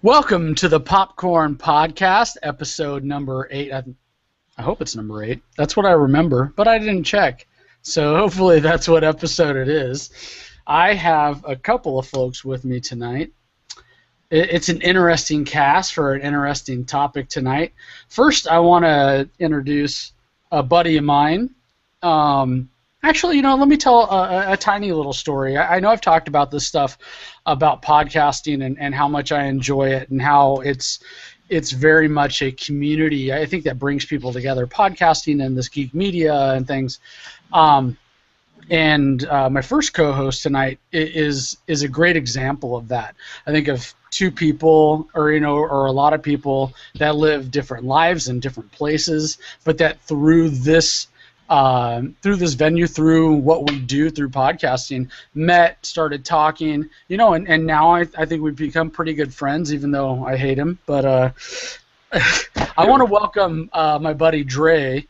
Welcome to the Popcorn Podcast, episode number 8. I hope it's number 8. That's what I remember, but I didn't check. So hopefully that's what episode it is. I have a couple of folks with me tonight. It's an interesting cast for an interesting topic tonight. First, I want to introduce a buddy of mine. Actually, let me tell a tiny little story. I know I've talked about this stuff about podcasting and how much I enjoy it and how it's very much a community. I think that brings people together, podcasting and this geek media and things. And my first co-host tonight is a great example of that. I think of two people, or a lot of people that live different lives in different places, but that through this venue, through what we do through podcasting, started talking, and now I think we've become pretty good friends, even though I hate him. But I want to welcome my buddy Dre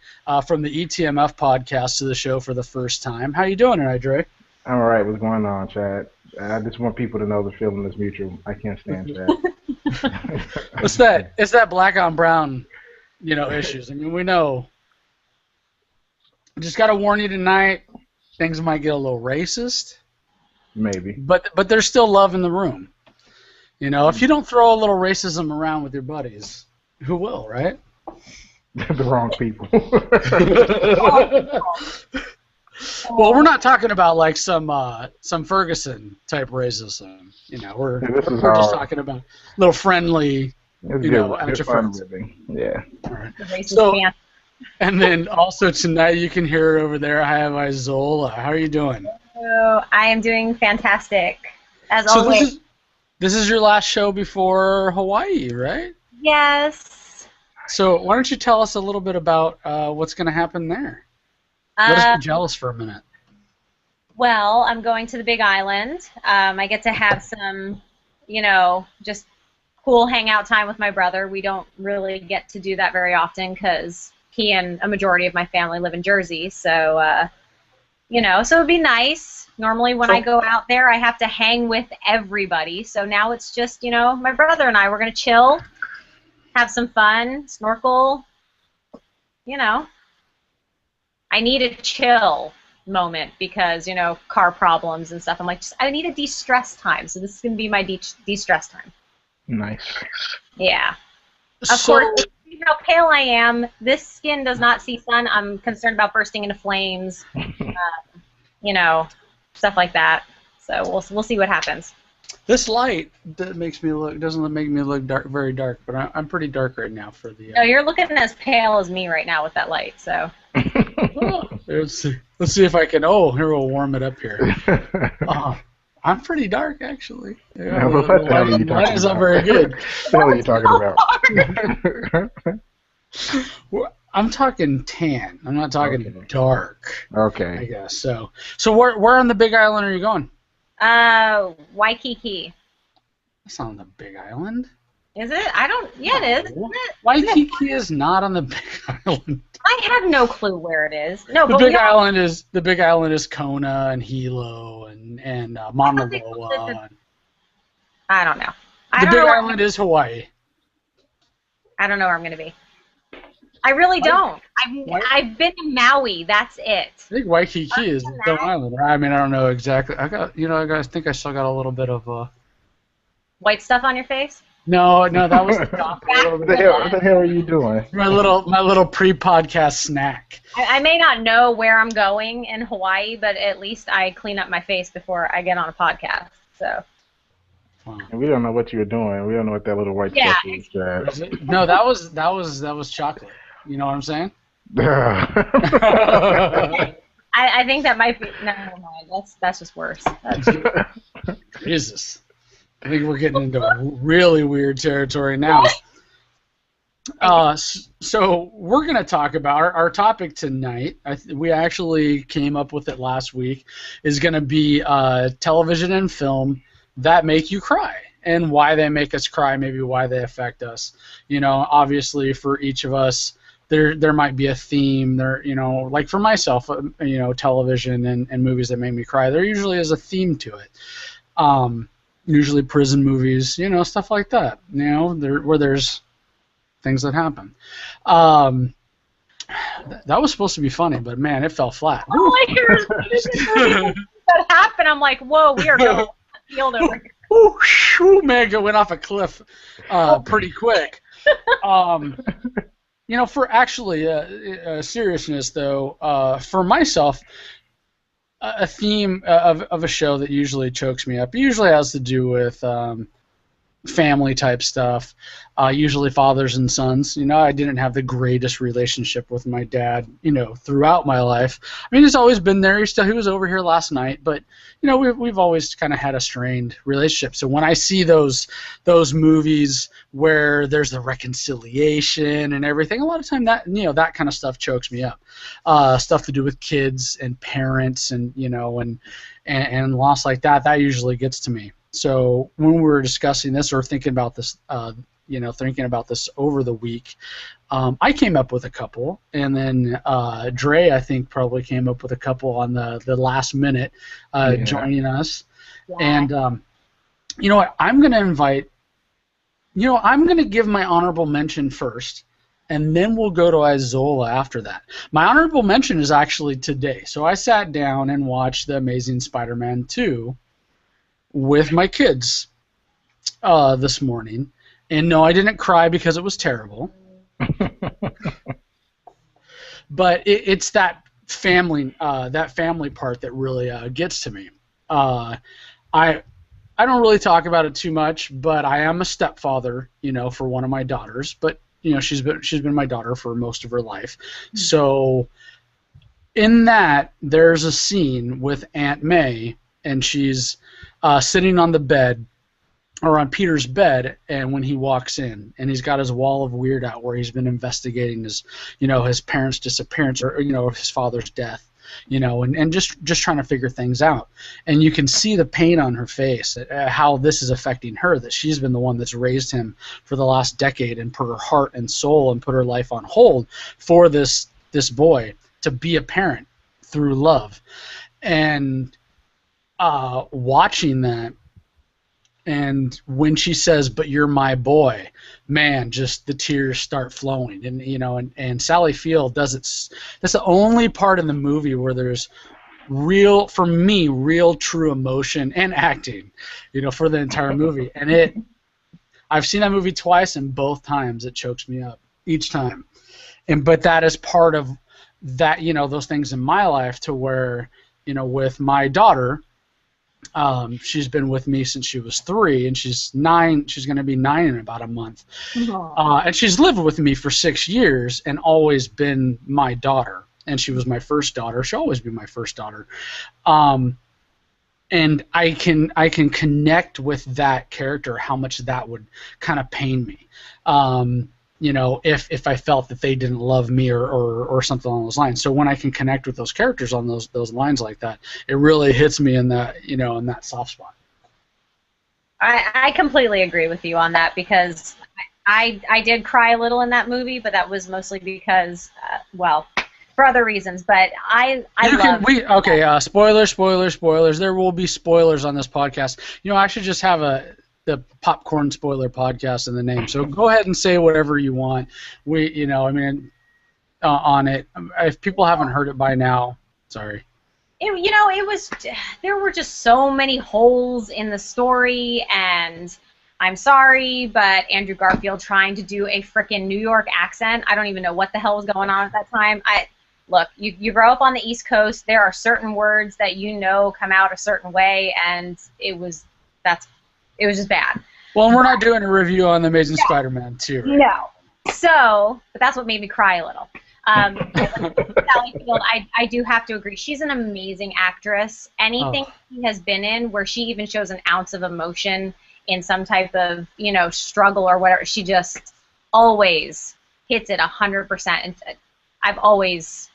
from the ETMF podcast to the show for the first time. How you doing tonight, Dre? I'm all right. What's going on, Chad? I just want people to know the feeling is mutual. I can't stand that. What's that? It's that black on brown, issues. I mean, we know. Just got to warn you tonight, things might get a little racist. Maybe. But there's still love in the room. If you don't throw a little racism around with your buddies, who will, right? The wrong people. Well, we're not talking about like some Ferguson type racism. We're just talking about a little friendly, amateur friends. Yeah. All right. So, and then also tonight you can hear over there I have Isola. How are you doing? Oh, I am doing fantastic, as always. This is your last show before Hawaii, right? Yes. So why don't you tell us a little bit about what's going to happen there? Let us be jealous for a minute. Well, I'm going to the Big Island. I get to have some, just cool hangout time with my brother. We don't really get to do that very often because he and a majority of my family live in Jersey. So, so it'd be nice. Normally when I go out there, I have to hang with everybody. So now it's just, my brother and I, we're going to chill, have some fun, snorkel, I need a chill moment because, car problems and stuff. I'm like, I need a de-stress time. So this is going to be my de-stress time. Nice. Yeah. Of course, see how pale I am. This skin does not see sun. I'm concerned about bursting into flames, stuff like that. So we'll see what happens. This light doesn't make me look dark, very dark, but I'm pretty dark right now for the. No, you're looking as pale as me right now with that light. So. Let's see if I can. Oh, here we'll warm it up here. I'm pretty dark actually. Yeah, the light is not very good. What are you talking about? I'm talking tan. I'm not talking dark. Okay. I guess so. So where on the Big Island are you going? Waikiki. That's not on the Big Island. Is it? Yeah, it is. Isn't it? Waikiki is not on the Big Island. I have no clue where it is. No, the Big Island is Kona and Hilo and Mauna Loa. I don't know. The Big Island is Hawaii. I don't know where I'm going to be. I really don't. I've been in Maui. That's it. I think Waikiki is the island. I mean, I don't know exactly. I think I still got a little bit of white stuff on your face. No, that was the top. What the hell are you doing? My little pre-podcast snack. I may not know where I'm going in Hawaii, but at least I clean up my face before I get on a podcast. So. Wow. And we don't know what you're doing. We don't know what that little white stuff is, Chad. No, that was chocolate. You know what I'm saying? I think that might be. No, that's just worse. Jesus. I think we're getting into really weird territory now. So we're going to talk about our topic tonight. We actually came up with it last week. Is going to be television and film that make you cry and why they make us cry, maybe why they affect us. Obviously for each of us, there might be a theme. There, like for myself, television and movies that make me cry. There usually is a theme to it. usually prison movies, stuff like that. Where there's things that happen. That was supposed to be funny, but man, it fell flat. All I hear is that happened. I'm like, whoa, we are going field over here. Man, it went off a cliff pretty quick. For actually seriousness though, for myself, a theme of a show that usually chokes me up usually has to do with family type stuff, usually fathers and sons. I didn't have the greatest relationship with my dad, throughout my life. I mean, he's always been there. He was over here last night, but we've always kind of had a strained relationship. So when I see those movies where there's the reconciliation and everything, a lot of time that that kind of stuff chokes me up. Stuff to do with kids and parents and and loss like that usually gets to me. So when we were discussing this or thinking about this, over the week, I came up with a couple, and then Dre, I think, probably came up with a couple on the last minute, joining us. Yeah. And you know what? I'm going to give my honorable mention first, and then we'll go to Isola after that. My honorable mention is actually today. So I sat down and watched The Amazing Spider-Man 2 with my kids this morning, and no, I didn't cry because it was terrible. But it's that family part that really gets to me. I don't really talk about it too much, but I am a stepfather, for one of my daughters. But she's been my daughter for most of her life. Mm-hmm. So in that, there's a scene with Aunt May, and she's sitting on the bed, or on Peter's bed, and when he walks in, and he's got his wall of weird out where he's been investigating his parents' disappearance or his father's death, and just trying to figure things out. And you can see the pain on her face, how this is affecting her, that she's been the one that's raised him for the last decade and put her heart and soul and put her life on hold for this boy to be a parent through love. And watching that, and when she says, "But you're my boy," man, just the tears start flowing. And and Sally Field does it. That's the only part in the movie where there's real true emotion and acting, for the entire movie. And I've seen that movie twice, and both times it chokes me up each time. But that is part of that, those things in my life, to where, with my daughter, she's been with me since she was 3, and she's 9. She's going to be 9 in about a month. And she's lived with me for 6 years and always been my daughter. And she was my first daughter. She'll always be my first daughter. And I can connect with that character, how much that would kind of pain me. If I felt that they didn't love me or something along those lines. So when I can connect with those characters on those lines like that, it really hits me in that, in that soft spot. I completely agree with you on that, because I did cry a little in that movie, but that was mostly because, for other reasons. But spoilers. There will be spoilers on this podcast. I should just have the popcorn spoiler podcast in the name. So go ahead and say whatever you want. On it. If people haven't heard it by now, sorry. There were just so many holes in the story, and I'm sorry, but Andrew Garfield trying to do a frickin' New York accent, I don't even know what the hell was going on at that time. Look, you grow up on the East Coast, there are certain words that come out a certain way, and it was just bad. Well, we're not doing a review on The Amazing Spider-Man 2, right? No. So, but that's what made me cry a little. Sally Field, I do have to agree. She's an amazing actress. Anything she has been in where she even shows an ounce of emotion in some type of, struggle or whatever, she just always hits it 100%. And I've always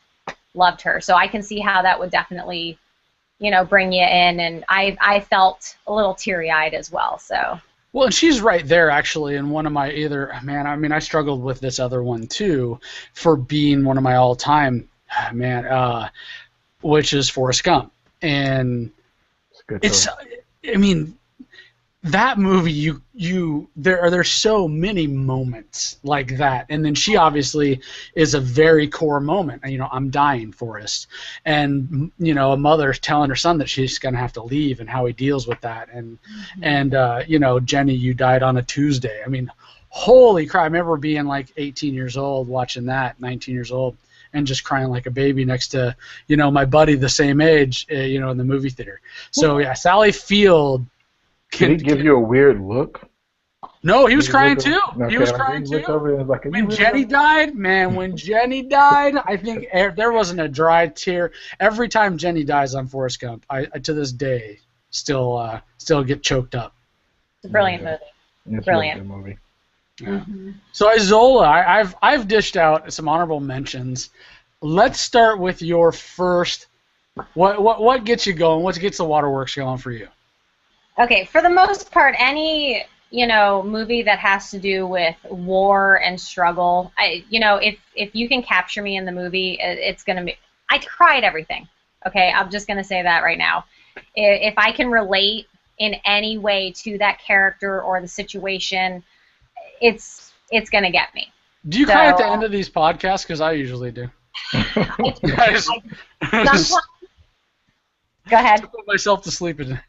loved her. So I can see how that would definitely, bring you in. And I felt a little teary-eyed as well. So. Well, and she's right there, actually, in one of my I struggled with this other one, too, for being one of my all-time, which is Forrest Gump. And that movie, there's so many moments like that, and then she obviously is a very core moment. You know, I'm dying, Forrest, and you know, a mother telling her son that she's gonna have to leave, and how he deals with that, and you know, Jenny, you died on a Tuesday. I mean, holy crap! I remember being like 18 years old watching that, 19 years old, and just crying like a baby next to, you know, my buddy the same age, you know, in the movie theater. So yeah, Sally Field. Did he give you a weird look? No, he was Did crying look too. okay, He was like, crying he looked too. over and was like, "Are you When really Jenny gonna-" died, man, when Jenny died, I think there wasn't a dry tear. Every time Jenny dies on Forrest Gump, I to this day still get choked up. It's a brilliant movie. It's Brilliant. a really good movie. Mm-hmm. So Isola, I've dished out some honorable mentions. Let's start with your first. What gets you going? What gets the waterworks going for you? Okay, for the most part, any movie that has to do with war and struggle, if you can capture me in the movie, it's gonna be. I cry at everything. Okay, I'm just gonna say that right now. If I can relate in any way to that character or the situation, it's gonna get me. Do you cry at the end of these podcasts? Because I usually do. Sometimes, go ahead. To put myself to sleep in.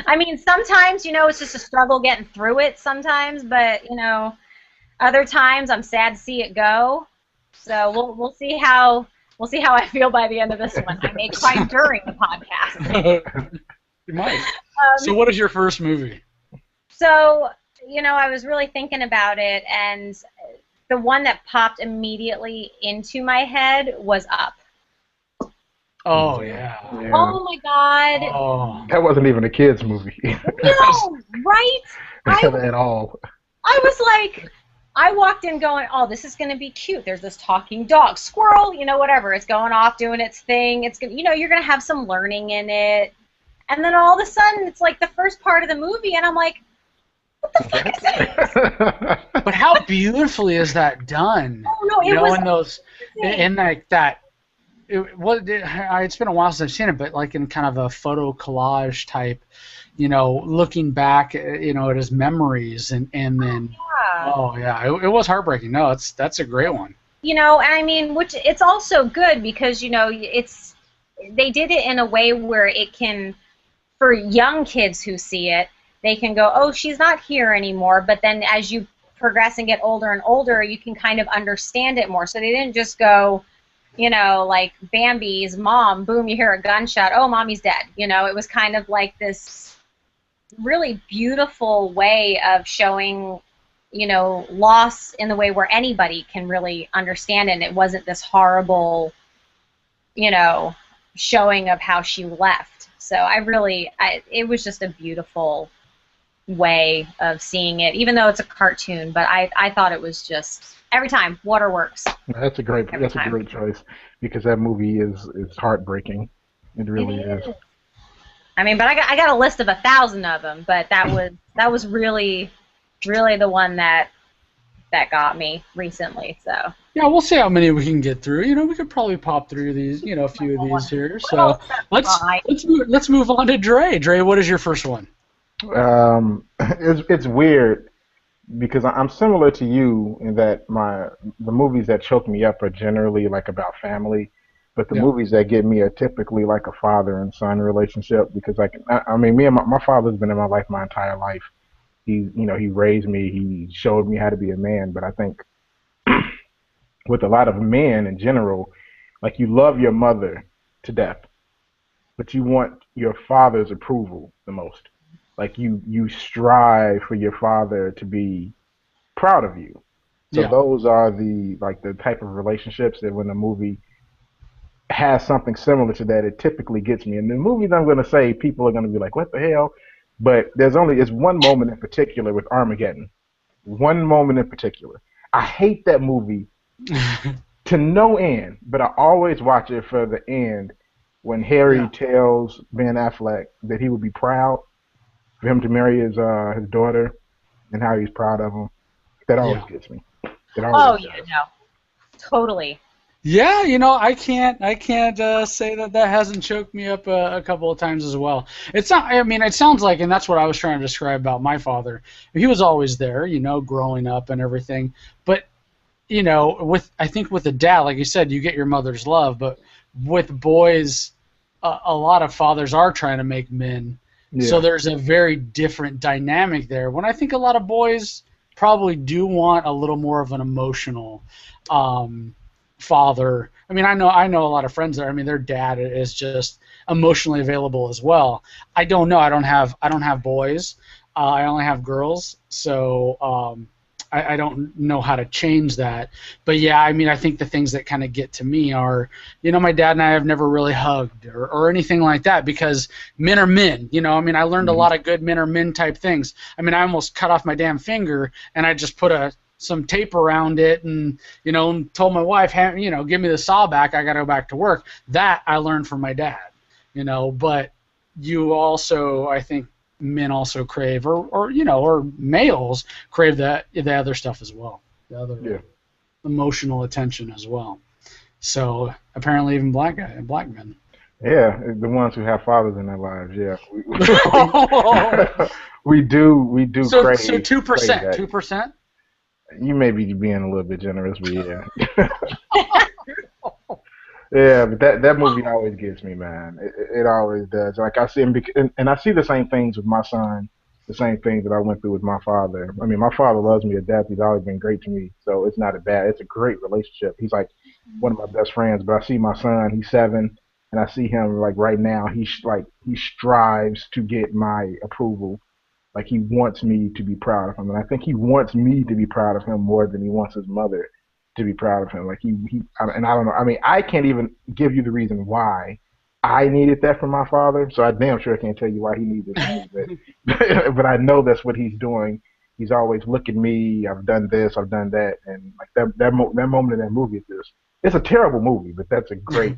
I mean, sometimes, it's just a struggle getting through it sometimes, but, other times I'm sad to see it go. So we'll see how I feel by the end of this one. I may cry during the podcast. You might. So what is your first movie? So, I was really thinking about it, and the one that popped immediately into my head was Up. Oh, yeah. Oh, my God. Oh. That wasn't even a kid's movie. No, right? At all. I was like, I walked in going, oh, this is going to be cute. There's this talking dog, squirrel, whatever. It's going off doing its thing. It's gonna, you're going to have some learning in it. And then all of a sudden, it's like the first part of the movie, and I'm like, what the fuck is this? But how beautifully is that done? Oh, no, it was in those, in like that. It's been a while since I've seen it, but like in kind of a photo collage type, looking back, at his memories, and then, it was heartbreaking. No, that's a great one. I mean, which it's also good because they did it in a way where it can, for young kids who see it, they can go, oh, she's not here anymore. But then as you progress and get older and older, you can kind of understand it more. So they didn't just go, like Bambi's mom, boom, you hear a gunshot, oh, mommy's dead. It was kind of like this really beautiful way of showing, loss in the way where anybody can really understand it. And it wasn't this horrible, showing of how she left. So it was just a beautiful way of seeing it, even though it's a cartoon, but I thought it was just, every time, waterworks. That's a great choice, because that movie is heartbreaking. It really is. I mean, but I got a list of 1,000 of them, but that was really, really the one that got me recently. So yeah, we'll see how many we can get through. We could probably pop through these, a few of these here. So let's move on to Dre. Dre, what is your first one? It's weird, because I'm similar to you in that the movies that choke me up are generally like about family, but the movies that get me are typically like a father and son relationship, because I mean, me and my father's been in my life my entire life. He raised me, he showed me how to be a man, but I think with a lot of men in general, like, you love your mother to death, but you want your father's approval the most. Like, you strive for your father to be proud of you. So those are the type of relationships that when a movie has something similar to that, it typically gets me. And the movies I'm going to say, people are going to be like, what the hell? But it's one moment in particular with Armageddon. One moment in particular. I hate that movie to no end, but I always watch it for the end when Harry tells Ben Affleck that he would be proud for him to marry his daughter, and how he's proud of him. That always gets me. No, totally. Yeah, I can't say that hasn't choked me up a couple of times as well. It's not. I mean, it sounds like, and that's what I was trying to describe about my father. He was always there, growing up and everything. But I think with a dad, like you said, you get your mother's love. But with boys, a lot of fathers are trying to make men. So Yeah. there's a very different dynamic there. When I think a lot of boys probably do want a little more of an emotional father. I mean, I know a lot of friends there. I mean, their dad is just emotionally available as well. I don't know. I don't have boys. I only have girls. So I don't know how to change that. But yeah, I mean, I think the things that kind of get to me are, my dad and I have never really hugged or anything like that because men are men. I mean, I learned a Mhm. lot of good men are men type things. I mean, I almost cut off my damn finger and I just put some tape around it and, told my wife, hey, give me the saw back. I got to go back to work. That I learned from my dad, but you also, I think, men also crave, or males crave the other stuff as well, the other Yeah. emotional attention as well. So apparently, even black men. Yeah, the ones who have fathers in their lives. Yeah, we do So crave two crave percent, that. 2%. You may be being a little bit generous, but yeah. Yeah, but that movie always gets me, man. It always does. Like I see him, and I see the same things with my son, the same things that I went through with my father. I mean, my father loves me to death. He's always been great to me, so it's not a bad. It's a great relationship. He's like one of my best friends. But I see my son. He's 7, and I see him like right now. He strives to get my approval. Like he wants me to be proud of him, and I think he wants me to be proud of him more than he wants his mother to be proud of him. Like and I don't know. I mean, I can't even give you the reason why I needed that from my father. So I damn sure can't tell you why he needs it from me. But but I know that's what he's doing. He's always look at me. I've done this. I've done that. And like that moment in that movie is just. It's a terrible movie, but that's a great.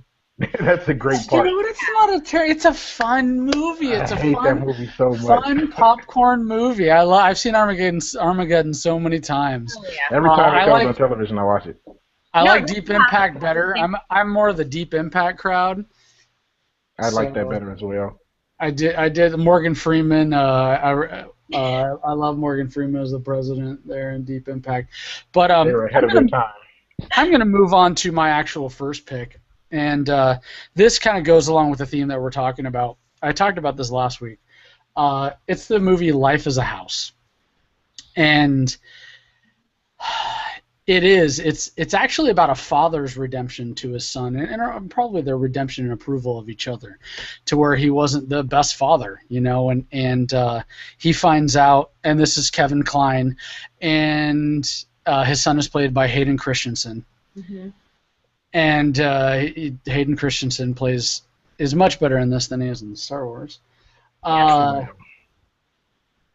That's a great part. It's not it's a fun movie. I It's a hate that fun, movie so much. fun popcorn movie. I've seen Armageddon so many times. Oh yeah. Every time it I comes on like television, I watch it. I No, like this Deep is not Impact the better. same. I'm more of the Deep Impact crowd. I like that So better as well. I did Morgan Freeman. I love Morgan Freeman as the president there in Deep Impact. But They were ahead of their time. I'm gonna move on to my actual first pick, and this kind of goes along with the theme that we're talking about. I talked about this last week. It's the movie Life as a House, and it's actually about a father's redemption to his son, and probably their redemption and approval of each other, to where he wasn't the best father, and he finds out, and this is Kevin Kline, and his son is played by Hayden Christensen, Mm-hmm. and Hayden Christensen is much better in this than he is in Star Wars. Uh,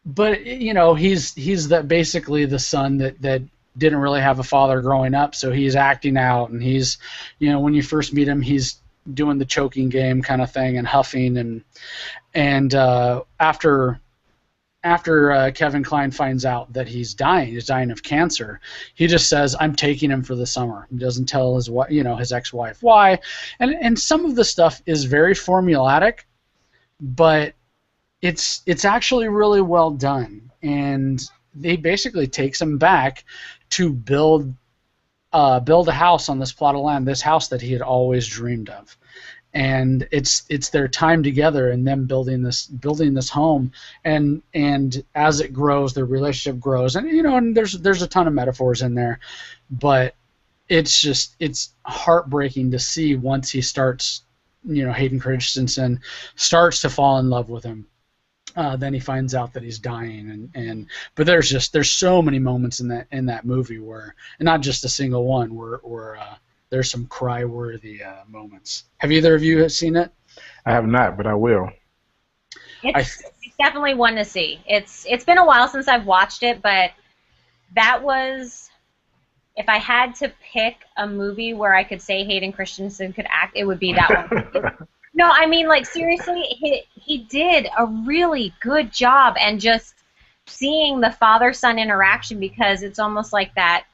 but he's that basically the son that didn't really have a father growing up, so he's acting out, and he's when you first meet him, he's doing the choking game kind of thing and huffing, and after Kevin Kline finds out that he's dying of cancer, he just says, "I'm taking him for the summer." He doesn't tell his ex-wife why, and some of the stuff is very formulaic, but it's actually really well done, and he basically takes him back to build a house on this plot of land, this house that he had always dreamed of, and it's their time together and them building this home, and as it grows, their relationship grows, and and there's a ton of metaphors in there, but it's heartbreaking to see once he starts, Hayden Christensen starts to fall in love with him. Then he finds out that he's dying, but there's so many moments in that movie where, and not just a single one, where there's some cry-worthy moments. Have either of you seen it? I have not, but I will. It's definitely one to see. It's been a while since I've watched it, but that was, if I had to pick a movie where I could say Hayden Christensen could act, it would be that one. No, I mean, like, seriously, he did a really good job, and just seeing the father-son interaction, because it's almost like that,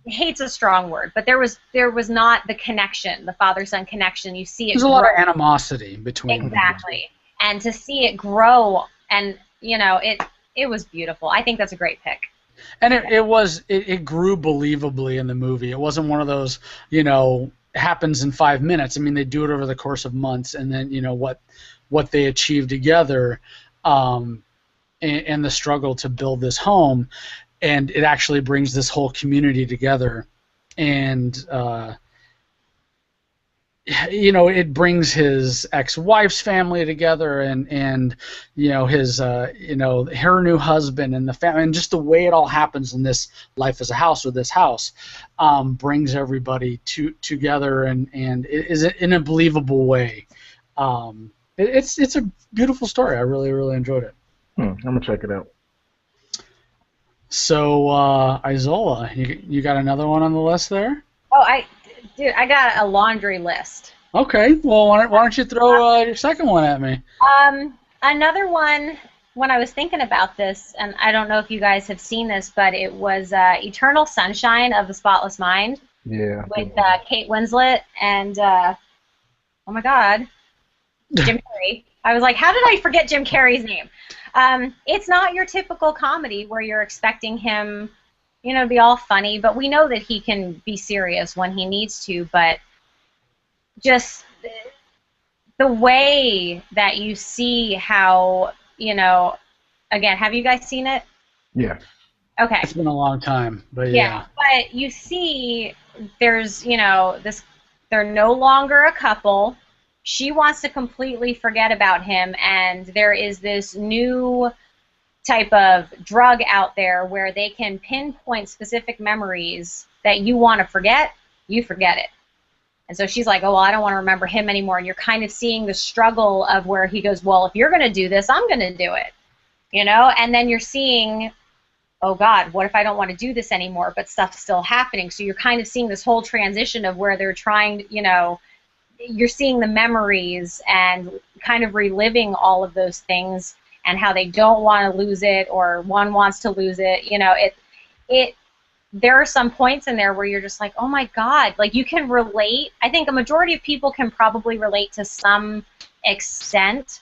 hate's a strong word, but there was not the connection, the father-son connection. You see it There's a lot of animosity between them. Exactly. And to see it grow, and it was beautiful. I think that's a great pick. And it grew believably in the movie. It wasn't one of those, happens in 5 minutes. I mean, they do it over the course of months, and then what they achieve together, and the struggle to build this home, and it actually brings this whole community together, and it brings his ex-wife's family together, and his her new husband and the family, and just the way it all happens in this life as a house, or this house, brings everybody together, and it is in a believable way. It's a beautiful story. I really, really enjoyed it. I'm gonna check it out. So, Isola, you got another one on the list there? Oh, I got a laundry list. Okay, well, why don't you throw your second one at me? Another one, when I was thinking about this, and I don't know if you guys have seen this, but it was Eternal Sunshine of the Spotless Mind. Yeah. With Kate Winslet and, oh my God, Jim Carrey. I was like, how did I forget Jim Carrey's name? It's not your typical comedy where you're expecting him, to be all funny, but we know that he can be serious when he needs to, but just the way that you see how, again, have you guys seen it? Yeah. Okay. It's been a long time, but yeah. But you see there's, they're no longer a couple. She wants to completely forget about him, and there is this new type of drug out there where they can pinpoint specific memories that you want to forget, you forget it. And so she's like, oh, well, I don't want to remember him anymore. And you're kind of seeing the struggle of where he goes, well, if you're going to do this, I'm going to do it. And then you're seeing, oh, God, what if I don't want to do this anymore, but stuff's still happening? So you're kind of seeing this whole transition of where they're trying, you're seeing the memories and kind of reliving all of those things and how they don't want to lose it, or one wants to lose it. There are some points in there where you're just like, oh my God, like you can relate. I think a majority of people can probably relate to some extent,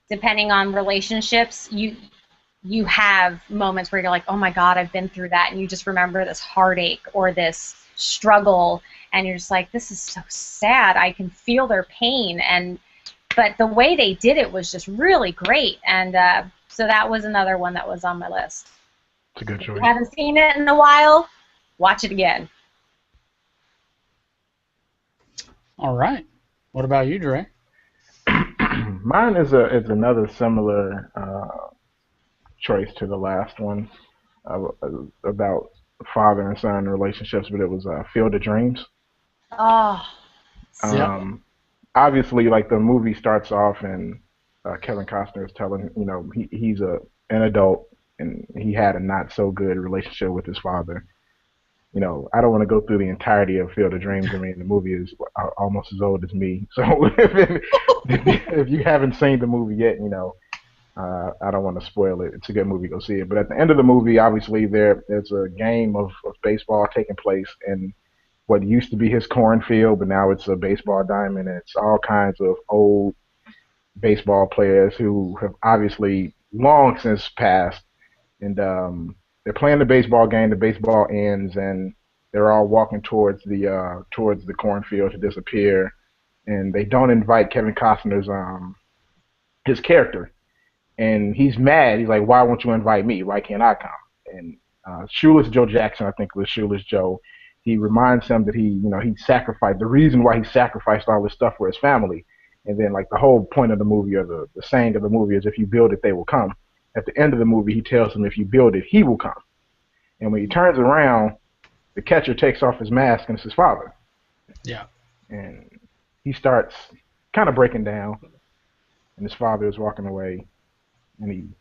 depending on relationships. You have moments where you're like, oh my God, I've been through that, and you just remember this heartache or this struggle, and you're just like, this is so sad. I can feel their pain, but the way they did it was just really great, and so that was another one that was on my list. It's a good choice. If you haven't seen it in a while, watch it again. All right. What about you, Dre? Mine is another similar choice to the last one about father and son relationships, but it was Field of Dreams. Oh. Obviously, like the movie starts off and Kevin Costner is telling, he's an adult and he had a not so good relationship with his father. I don't want to go through the entirety of Field of Dreams. I mean, the movie is almost as old as me. So if you haven't seen the movie yet, I don't want to spoil it. It's a good movie. Go see it. But at the end of the movie, obviously, there's a game of baseball taking place in what used to be his cornfield, but now it's a baseball diamond, and it's all kinds of old baseball players who have obviously long since passed. And they're playing the baseball game. The baseball ends, and they're all walking towards the cornfield to disappear. And they don't invite Kevin Costner's his character, and he's mad. He's like, "Why won't you invite me? Why can't I come?" And Shoeless Joe Jackson, I think it was Shoeless Joe, he reminds him that he sacrificed, the reason why he sacrificed all this stuff for his family. And then, like, the whole point of the movie, or the saying of the movie, is if you build it, they will come. At the end of the movie, he tells him if you build it, he will come. And when he turns around, the catcher takes off his mask, and it's his father. Yeah. And he starts kind of breaking down, and his father is walking away. And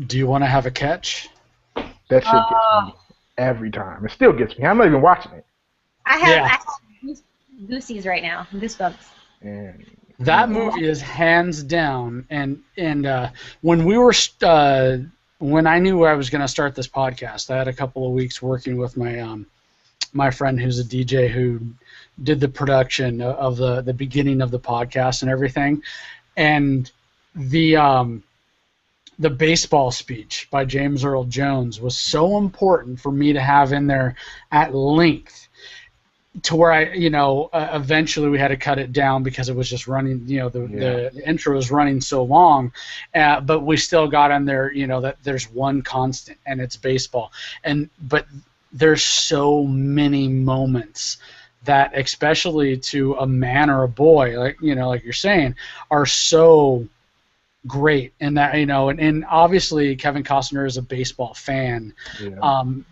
Do you want to have a catch? That shit gets me every time. It still gets me. I'm not even watching it. I have goosies right now. Goosebumps. And that movie is hands down. And when we were when I knew I was going to start this podcast, I had a couple of weeks working with my my friend who's a DJ who did the production of the beginning of the podcast and everything, and the baseball speech by James Earl Jones was so important for me to have in there at length, to where I, eventually we had to cut it down because it was just running, the intro was running so long, but we still got in there, that there's one constant, and it's baseball. But there's so many moments that, especially to a man or a boy, like you're saying, are so great. And that, and obviously Kevin Costner is a baseball fan,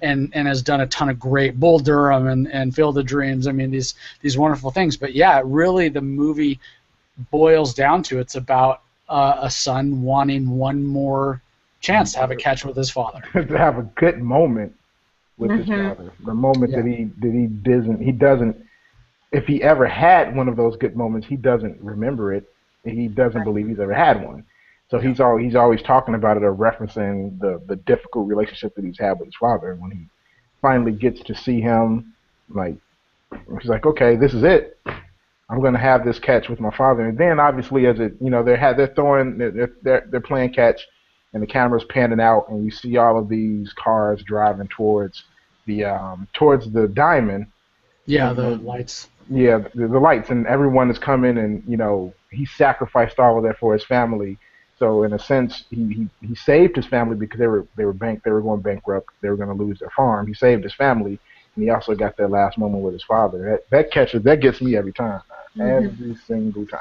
and has done a ton of great Bull Durham and Field of Dreams. I mean, these wonderful things. But yeah, really the movie boils down to, it's about a son wanting one more chance to have a catch with his father. To have a good moment with his father. The moment that he doesn't, if he ever had one of those good moments, he doesn't remember it. He doesn't believe he's ever had one. So he's always talking about it or referencing the difficult relationship that he's had with his father. And when he finally gets to see him, he's like, okay, this is it. I'm going to have this catch with my father. And then obviously, as it, they're playing catch, and the camera's panning out, and you see all of these cars driving towards the diamond. Yeah, the lights. Yeah, the lights, and everyone is coming, and he sacrificed all of that for his family. So in a sense, he saved his family because they were going bankrupt. They were going to lose their farm. He saved his family, and he also got that last moment with his father. That gets me every time, every single time.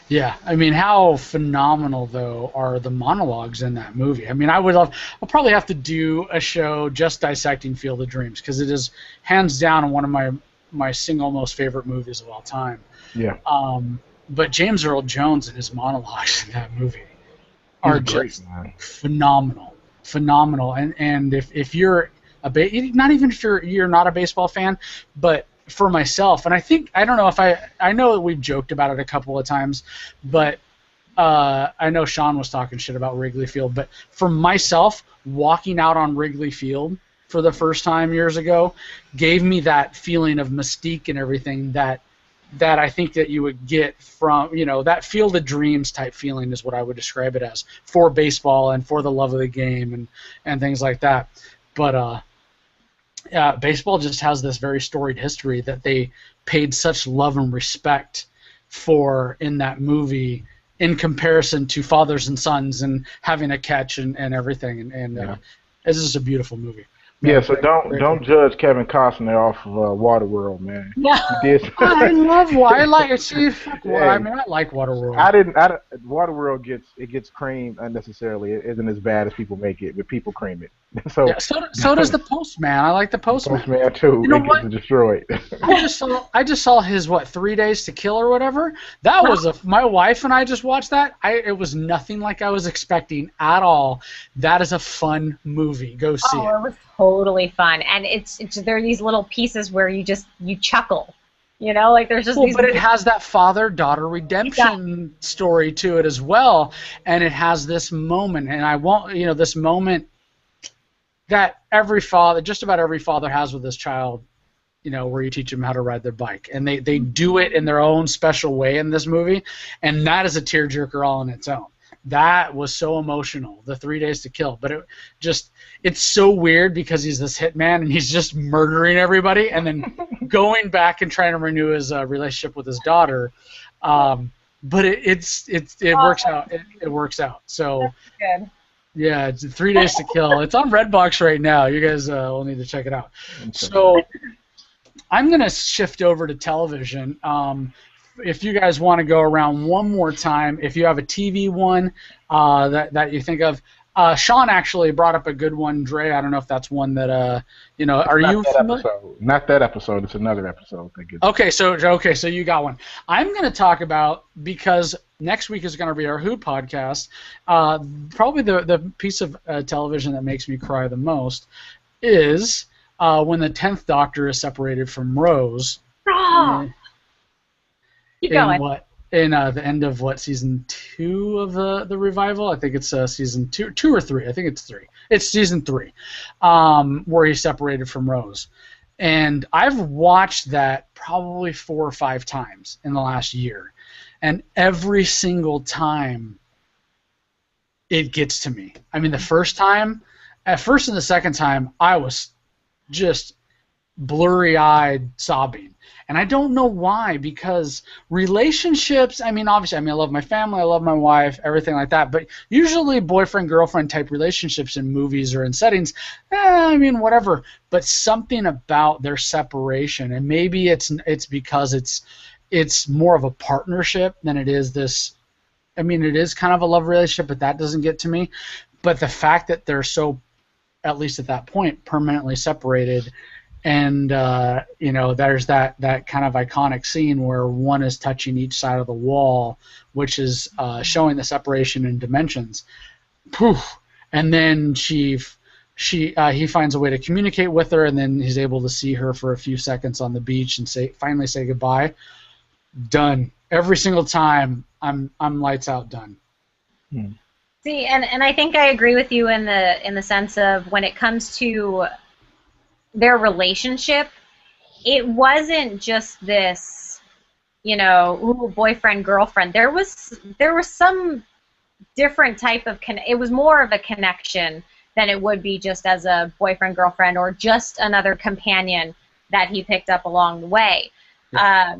Yeah, I mean, how phenomenal though are the monologues in that movie? I mean, I'll probably have to do a show just dissecting Field of Dreams, because it is hands down one of my single most favorite movies of all time. Yeah. But James Earl Jones and his monologues in that movie are just phenomenal. And if you're not even if you're not a baseball fan, but for myself, and I don't know if I know that we've joked about it a couple of times, but I know Sean was talking shit about Wrigley Field, but for myself, walking out on Wrigley Field for the first time years ago gave me that feeling of mystique and everything that I think that you would get from, that Field of Dreams type feeling is what I would describe it as, for baseball and for the love of the game and things like that. But baseball just has this very storied history that they paid such love and respect for in that movie, in comparison to fathers and sons and having a catch and everything. And it's just a beautiful movie. Yeah, so don't judge Kevin Costner off of Waterworld, man. Yeah, I love Waterworld. I like Waterworld. Waterworld gets creamed unnecessarily. It isn't as bad as people make it, but people cream it. So does the Postman. I like the Postman. Postman too. It gets destroyed. I just saw his 3 Days to Kill or whatever. That was my wife and I just watched that. It was nothing like I was expecting at all. That is a fun movie. Go see it. It was totally fun, and there are these little pieces where you chuckle, there's just these. But it has that father-daughter redemption story to it as well, and it has this moment, and I won't, this moment that just about every father has with his child, where you teach them how to ride their bike, and they do it in their own special way in this movie, and that is a tearjerker all on its own. That was so emotional, the 3 Days to Kill. But it's so weird because he's this hitman and he's just murdering everybody and then going back and trying to renew his relationship with his daughter. But it works out. It works out. So that's good. Yeah, it's 3 Days to Kill. It's on Redbox right now. You guys will need to check it out. So I'm going to shift over to television. If you guys want to go around one more time, if you have a TV one that you think of, Sean actually brought up a good one. Dre, I don't know if that's one that are you familiar? Not that episode. It's another episode. Okay, so you got one. I'm going to talk about, because next week is going to be our Who podcast. Probably the piece of television that makes me cry the most is when the 10th Doctor is separated from Rose. Keep going. In the end of season 2 of the revival? I think it's season 2 or 3. I think it's 3. It's season 3, where he's separated from Rose, And I've watched that probably 4 or 5 times in the last year. And every single time it gets to me. I mean, the first time, at first and the second time, I was just blurry-eyed sobbing. And I don't know why, because relationships, I mean, obviously, I love my family, I love my wife, everything like that, but usually boyfriend-girlfriend type relationships in movies or in settings, I mean, whatever, but something about their separation, and maybe it's because it's more of a partnership than it is this, I mean, it is kind of a love relationship, but that doesn't get to me. But the fact that they're so, at least at that point, permanently separated. And, there's that kind of iconic scene where one is touching each side of the wall, which is showing the separation in dimensions. Poof. And then he finds a way to communicate with her, and then he's able to see her for a few seconds on the beach and finally say goodbye. Done. Every single time, I'm lights out done. See, and I think I agree with you in the sense of when it comes to their relationship, it wasn't just this, boyfriend girlfriend. There was some different type of it was more of a connection than it would be just as a boyfriend girlfriend or just another companion that he picked up along the way. Yeah.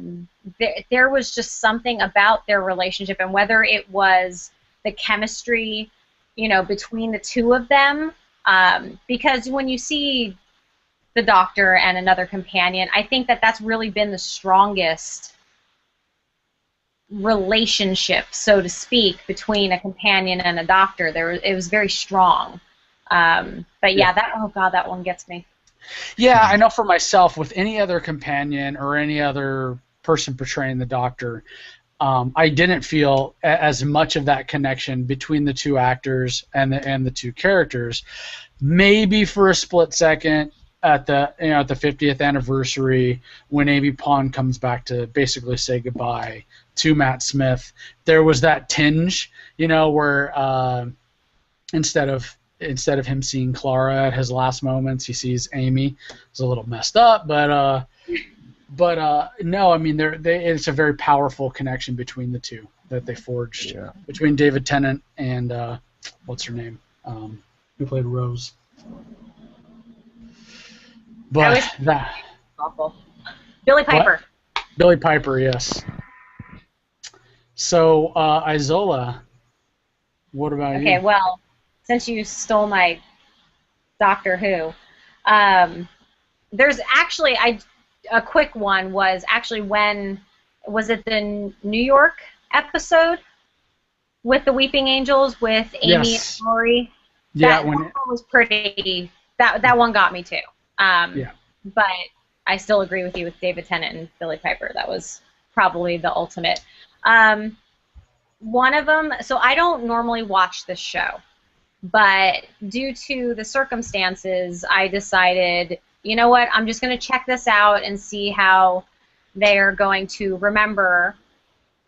There was just something about their relationship, and whether it was the chemistry, between the two of them, because when you see the Doctor and another companion, I think that that's really been the strongest relationship, so to speak, between a companion and a Doctor. It was very strong. But yeah, that one gets me. Yeah, I know for myself, with any other companion or any other person portraying the Doctor, I didn't feel as much of that connection between the two actors and the two characters. Maybe for a split second at the 50th anniversary, when Amy Pond comes back to basically say goodbye to Matt Smith, there was that tinge, where instead of him seeing Clara at his last moments, he sees Amy. It's a little messed up, but no, I mean, it's a very powerful connection between the two that they forged, between David Tennant and what's her name, who played Rose. But that awful. Billy Piper. What? Billy Piper, yes. So Isola, what about you? Okay, well, since you stole my Doctor Who, there's actually a quick one was actually when was it the New York episode with the Weeping Angels with Amy and Laurie? Yeah, that one was pretty. That one got me too. But I still agree with you with David Tennant and Billy Piper. That was probably the ultimate. One of them. So I don't normally watch this show, but due to the circumstances, I decided, you know what, I'm just going to check this out and see how they're going to remember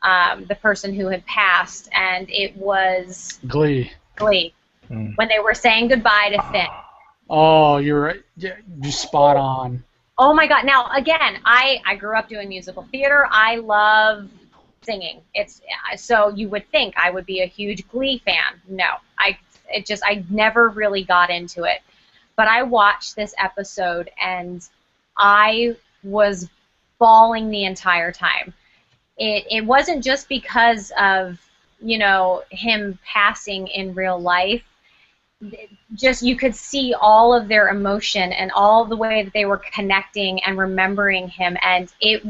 the person who had passed, and it was Glee. When they were saying goodbye to Finn. Oh, you're spot on. Oh my God! Now again, I grew up doing musical theater. I love singing. So you would think I would be a huge Glee fan. No, I never really got into it. But I watched this episode and I was bawling the entire time. It wasn't just because of him passing in real life. Just you could see all of their emotion and all the way that they were connecting and remembering him, and it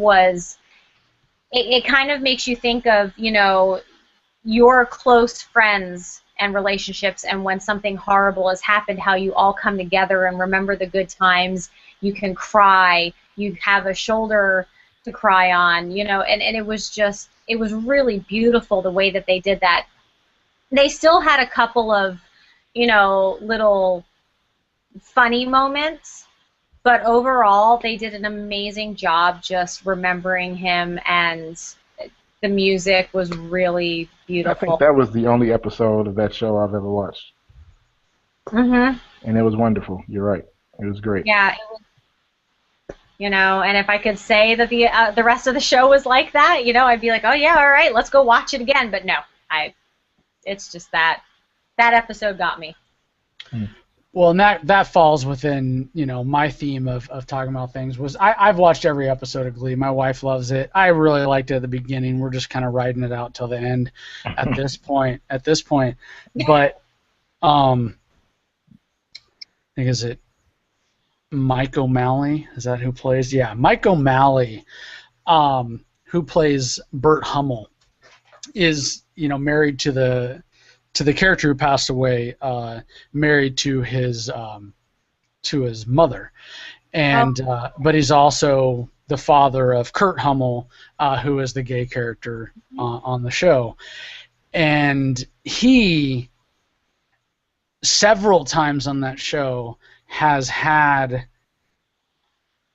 kind of makes you think of your close friends and relationships, and when something horrible has happened, how you all come together and remember the good times. You can cry, you have a shoulder to cry on, and it was really beautiful the way that they did that. They still had a couple of little funny moments, but overall they did an amazing job just remembering him, and the music was really beautiful. I think that was the only episode of that show I've ever watched. Mm-hmm. And it was wonderful. You're right. It was great. Yeah, you know. And if I could say that the rest of the show was like that, you know, I'd be like, oh yeah, all right, let's go watch it again. But no, it's just that episode got me. Well, and that falls within, you know, my theme of talking about things was I've watched every episode of Glee. My wife loves it. I really liked it at the beginning. We're just kind of riding it out till the end at this point. But I think, is it Mike O'Malley? Is that who plays? Yeah, Mike O'Malley, who plays Bert Hummel, is, you know, married to the character who passed away, married to his mother, and but he's also the father of Kurt Hummel, who is the gay character on the show, and he several times on that show has had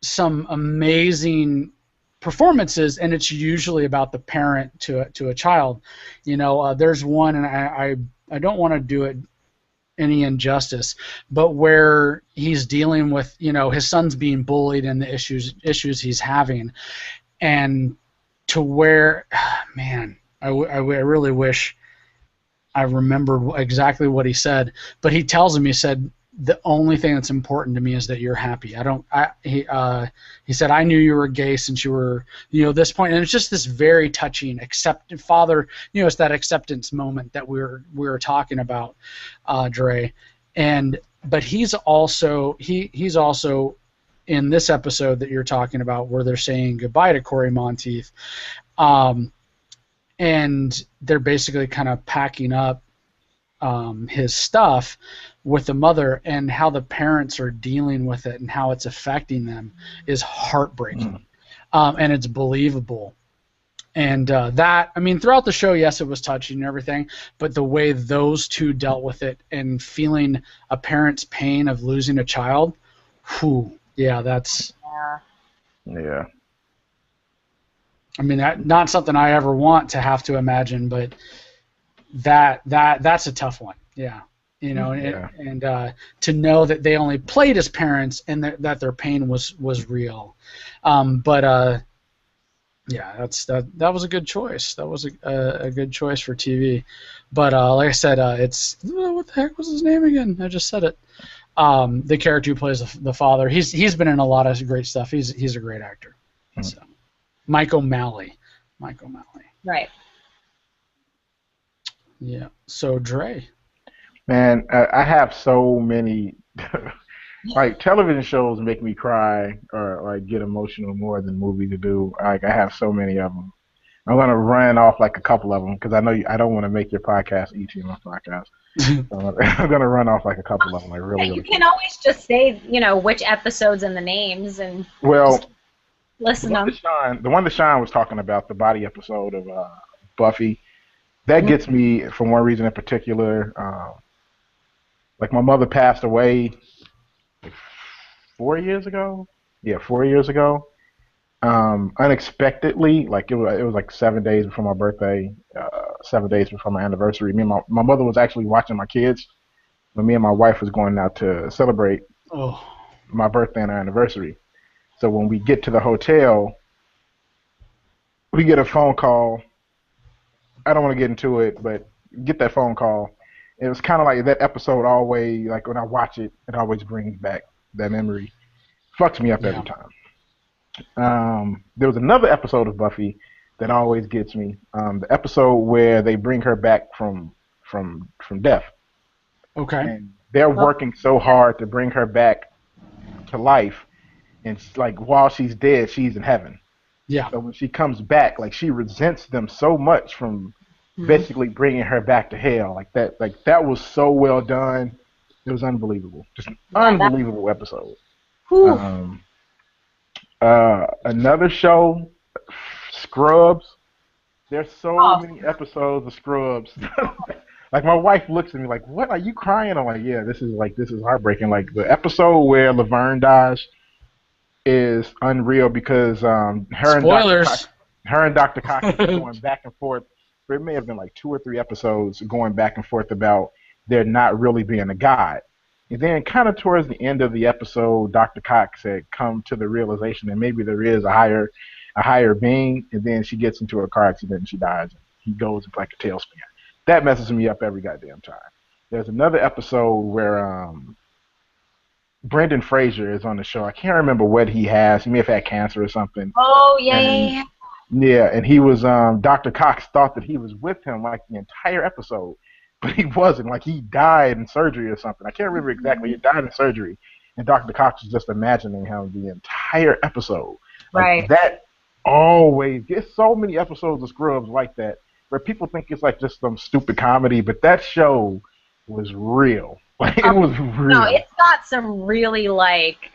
some amazing performances, and it's usually about the parent to a child. You know, there's one, and I don't want to do it any injustice, but where he's dealing with, you know, his son's being bullied and the issues he's having, and to where, man, I really wish I remembered exactly what he said, but he tells him, he said, the only thing that's important to me is that you're happy. He said, I knew you were gay since you were, you know, this point. And it's just this very touching father, you know, it's that acceptance moment that we were talking about, Dre. But he's also in this episode that you're talking about where they're saying goodbye to Corey Monteith. And they're basically kind of packing up his stuff with the mother, and how the parents are dealing with it and how it's affecting them is heartbreaking. And it's believable. And that, I mean, throughout the show, yes, it was touching and everything, but the way those two dealt with it and feeling a parent's pain of losing a child, yeah, that's... Yeah. I mean, not something I ever want to have to imagine, but that's a tough one. Yeah. You know, and to know that they only played as parents and that their pain was real. Yeah, that was a good choice. That was a good choice for TV. But like I said, it's, what the heck was his name again? I just said it. The character who plays the father. He's been in a lot of great stuff. He's a great actor. So, Mike O'Malley. Right. Yeah. So Dre. Man, I have so many, like, television shows make me cry or like get emotional more than movies do. Like, I have so many of them. I'm gonna run off like a couple of them because I know I don't want to make your podcast eat you my podcast. So I'm gonna run off like a couple of them. Like, really. You can always just say, you know, which episodes and the names, and just listen to them. The one that Sean was talking about, the body episode of Buffy, that gets me for one reason in particular. Like, my mother passed away like 4 years ago. Yeah, 4 years ago. Unexpectedly, like it was like 7 days before my birthday, 7 days before my anniversary. Me and my mother was actually watching my kids, but me and my wife was going out to celebrate my birthday and our anniversary. So when we get to the hotel, we get a phone call. I don't want to get into it, but get that phone call. It was kind of like that episode always, like when I watch it, it always brings back that memory. Fucks me up every time. There was another episode of Buffy that always gets me. The episode where they bring her back from death. Okay. And they're working so hard to bring her back to life, and like while she's dead, she's in heaven. Yeah. So when she comes back, like, she resents them so much from basically bringing her back to hell. Like that was so well done. It was unbelievable. Just an unbelievable episode. Another show, Scrubs. There's so many episodes of Scrubs. Like, my wife looks at me like, "What, are you crying?" I'm like, "Yeah, this is heartbreaking." Like, the episode where Laverne dies is unreal because spoilers. Her and Dr. Cox are going back and forth. It may have been like 2 or 3 episodes going back and forth about there not really being a God. And then kind of towards the end of the episode, Dr. Cox had come to the realization that maybe there is a higher being, and then she gets into a car accident and she dies. And he goes into like a tailspin. That messes me up every goddamn time. There's another episode where Brendan Fraser is on the show. I can't remember what he has. He may have had cancer or something. Oh, yeah, And yeah, yeah. yeah, and he was Dr. Cox thought that he was with him like the entire episode, but he wasn't. Like he died in surgery or something. I can't remember exactly. He died in surgery, and Dr. Cox was just imagining him the entire episode. Like Right. that always gets so many episodes of Scrubs like that where people think it's like just some stupid comedy, but that show was real. Like it was real. No, it's got some really like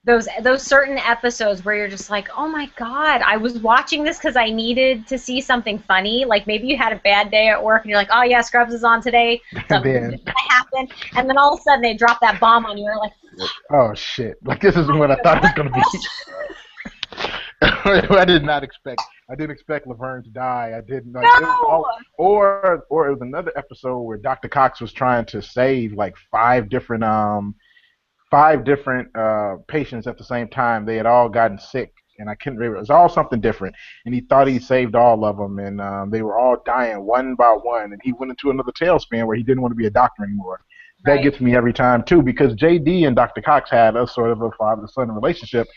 those certain episodes where you're just like, oh my god, I was watching this because I needed to see something funny. Like maybe you had a bad day at work and you're like, oh yeah, Scrubs is on today. Something's gonna happen, and then all of a sudden they drop that bomb on you. You're like, oh shit! Like this is what I thought it was gonna be. I did not expect. I didn't expect Laverne to die. I didn't. Like, no! Or it was another episode where Dr. Cox was trying to save like five different patients at the same time. They had all gotten sick, and I couldn't remember. It was all something different, and he thought he saved all of them, and they were all dying one by one. And he went into another tailspin where he didn't want to be a doctor anymore. That gets me every time too, because JD and Dr. Cox had a sort of a father-son relationship,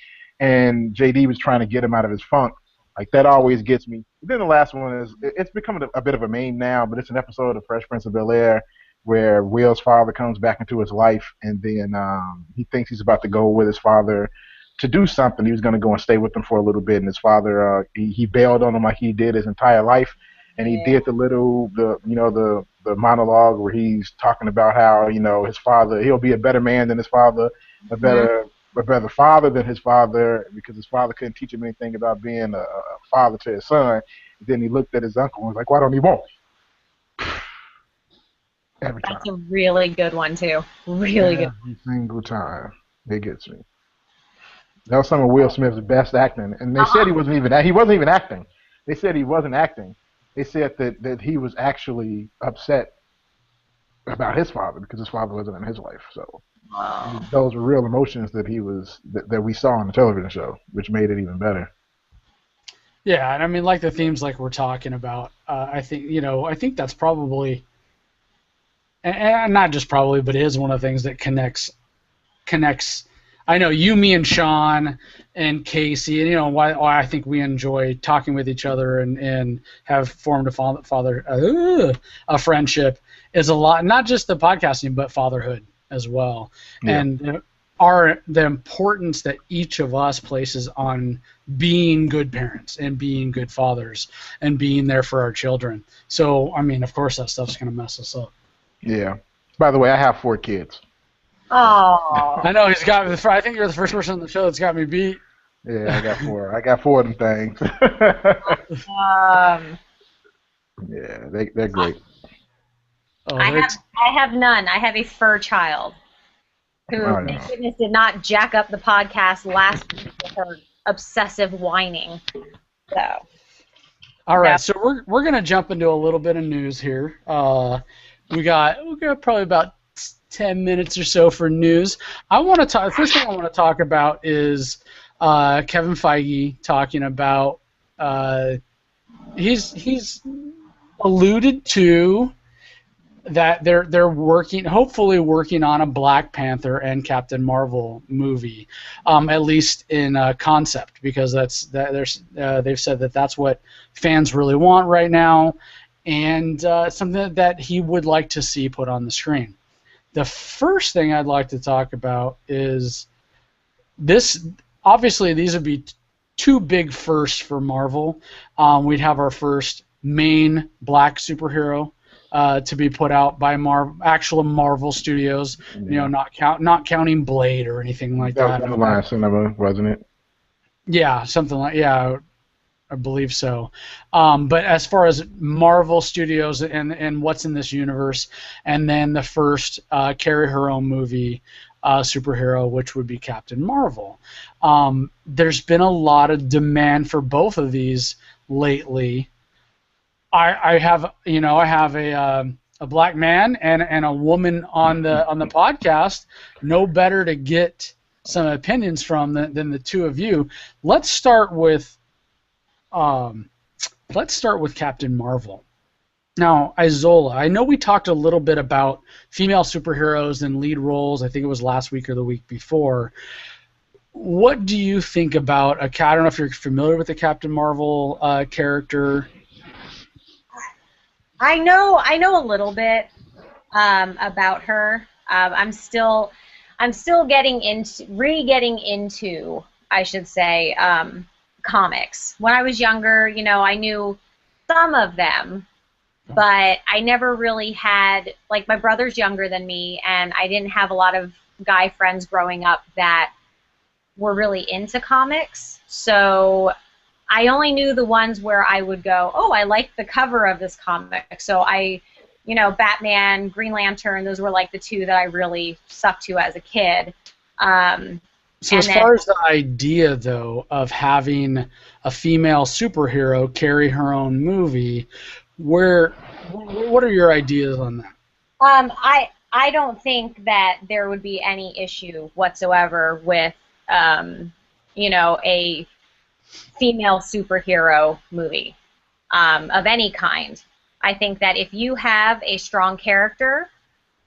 and JD was trying to get him out of his funk. Like that always gets me. Then the last one is it's becoming a bit of a meme now, but it's an episode of Fresh Prince of Bel-Air where Will's father comes back into his life, and then he thinks he's about to go with his father to do something. He was going to go and stay with him for a little bit, and his father he bailed on him like he did his entire life, and he did the monologue where he's talking about how his father, he'll be a better man than his father, a better father than his father, because his father couldn't teach him anything about being a father to his son. Then he looked at his uncle and was like, why don't he want me? Every time. That's a really good one too. Really good. Every single time. It gets me. That was some of Will Smith's best acting. And they said he wasn't even acting. They said he wasn't acting. They said that he was actually upset about his father because his father wasn't in his life. So those were real emotions that we saw on the television show, which made it even better. Yeah, and I mean, like the themes like we're talking about, I think that's probably, and not just probably, but it is one of the things that connects. I know you, me, and Sean and Casey, and why I think we enjoy talking with each other and have formed a friendship is a lot, not just the podcasting, but fatherhood as well, and the importance that each of us places on being good parents and being good fathers and being there for our children. So, I mean, of course, that stuff's going to mess us up. Yeah. By the way, I have 4 kids. Oh. I know he's got me. I think you're the first person on the show that's got me beat. Yeah, I got 4. I got 4 of them things. Yeah, they're great. I have none. I have a fur child who, thank goodness, did not jack up the podcast last week with her obsessive whining. So. All right, so we're gonna jump into a little bit of news here. We got probably about 10 minutes or so for news. First thing I want to talk about is Kevin Feige talking about he's alluded to that they're hopefully working on a Black Panther and Captain Marvel movie, at least in concept, because they've said that that's what fans really want right now, and something that he would like to see put on the screen. The first thing I'd like to talk about is this. Obviously, these would be 2 big firsts for Marvel. We'd have our first main Black superhero to be put out by actual Marvel Studios. Yeah. Not counting Blade or anything like that. That was Alliance Cinema, wasn't it? Yeah, something like I believe so. But as far as Marvel Studios and what's in this universe, and then the first carry her own movie superhero, which would be Captain Marvel. There's been a lot of demand for both of these lately. I have a a black man and a woman on the podcast, no better to get some opinions from than the two of you. Let's start with Captain Marvel. Now, Isola, I know we talked a little bit about female superheroes and lead roles. I think it was last week or the week before. What do you think about I don't know if you're familiar with the Captain Marvel character. I know a little bit about her. I'm still getting into, I should say, comics. When I was younger, I knew some of them, but I never really had, like, my brother's younger than me, and I didn't have a lot of guy friends growing up that were really into comics. So I only knew the ones where I would go, oh, I like the cover of this comic. So Batman, Green Lantern, those were like the two that I really stuck to as a kid. So as far as the idea, though, of having a female superhero carry her own movie, what are your ideas on that? I don't think that there would be any issue whatsoever with a female superhero movie of any kind. I think that if you have a strong character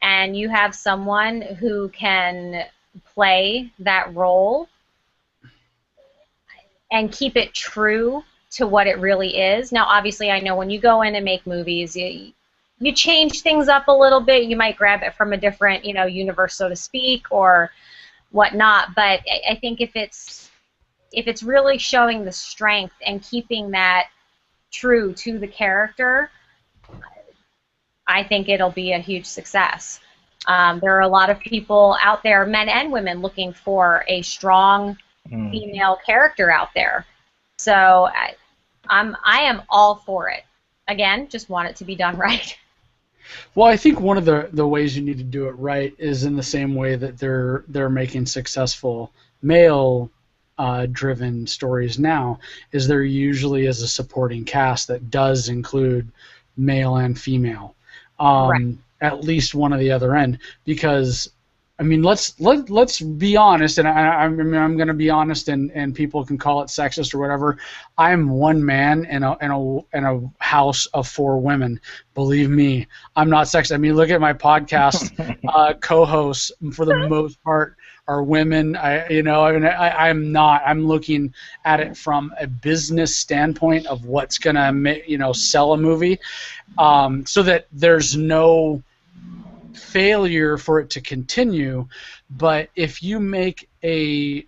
and you have someone who can play that role and keep it true to what it really is. Now, obviously, I know when you go in and make movies, you change things up a little bit. You might grab it from a different, universe, so to speak, or whatnot. But I think if it's really showing the strength and keeping that true to the character, I think it'll be a huge success. There are a lot of people out there, men and women, looking for a strong female character out there. So I am all for it. Again, just want it to be done right. Well, I think one of the ways you need to do it right is in the same way that they're making successful male driven stories now, is there usually is a supporting cast that does include male and female. Right. At least one or the other end, because I mean, let's be honest, and I'm going to be honest, and people can call it sexist or whatever. I'm one man in a house of four women. Believe me, I'm not sexist. I mean, look at my podcast co-hosts, for the most part, are women. I'm not. I'm looking at it from a business standpoint of what's going to sell a movie, so that there's no failure for it to continue. But if you make where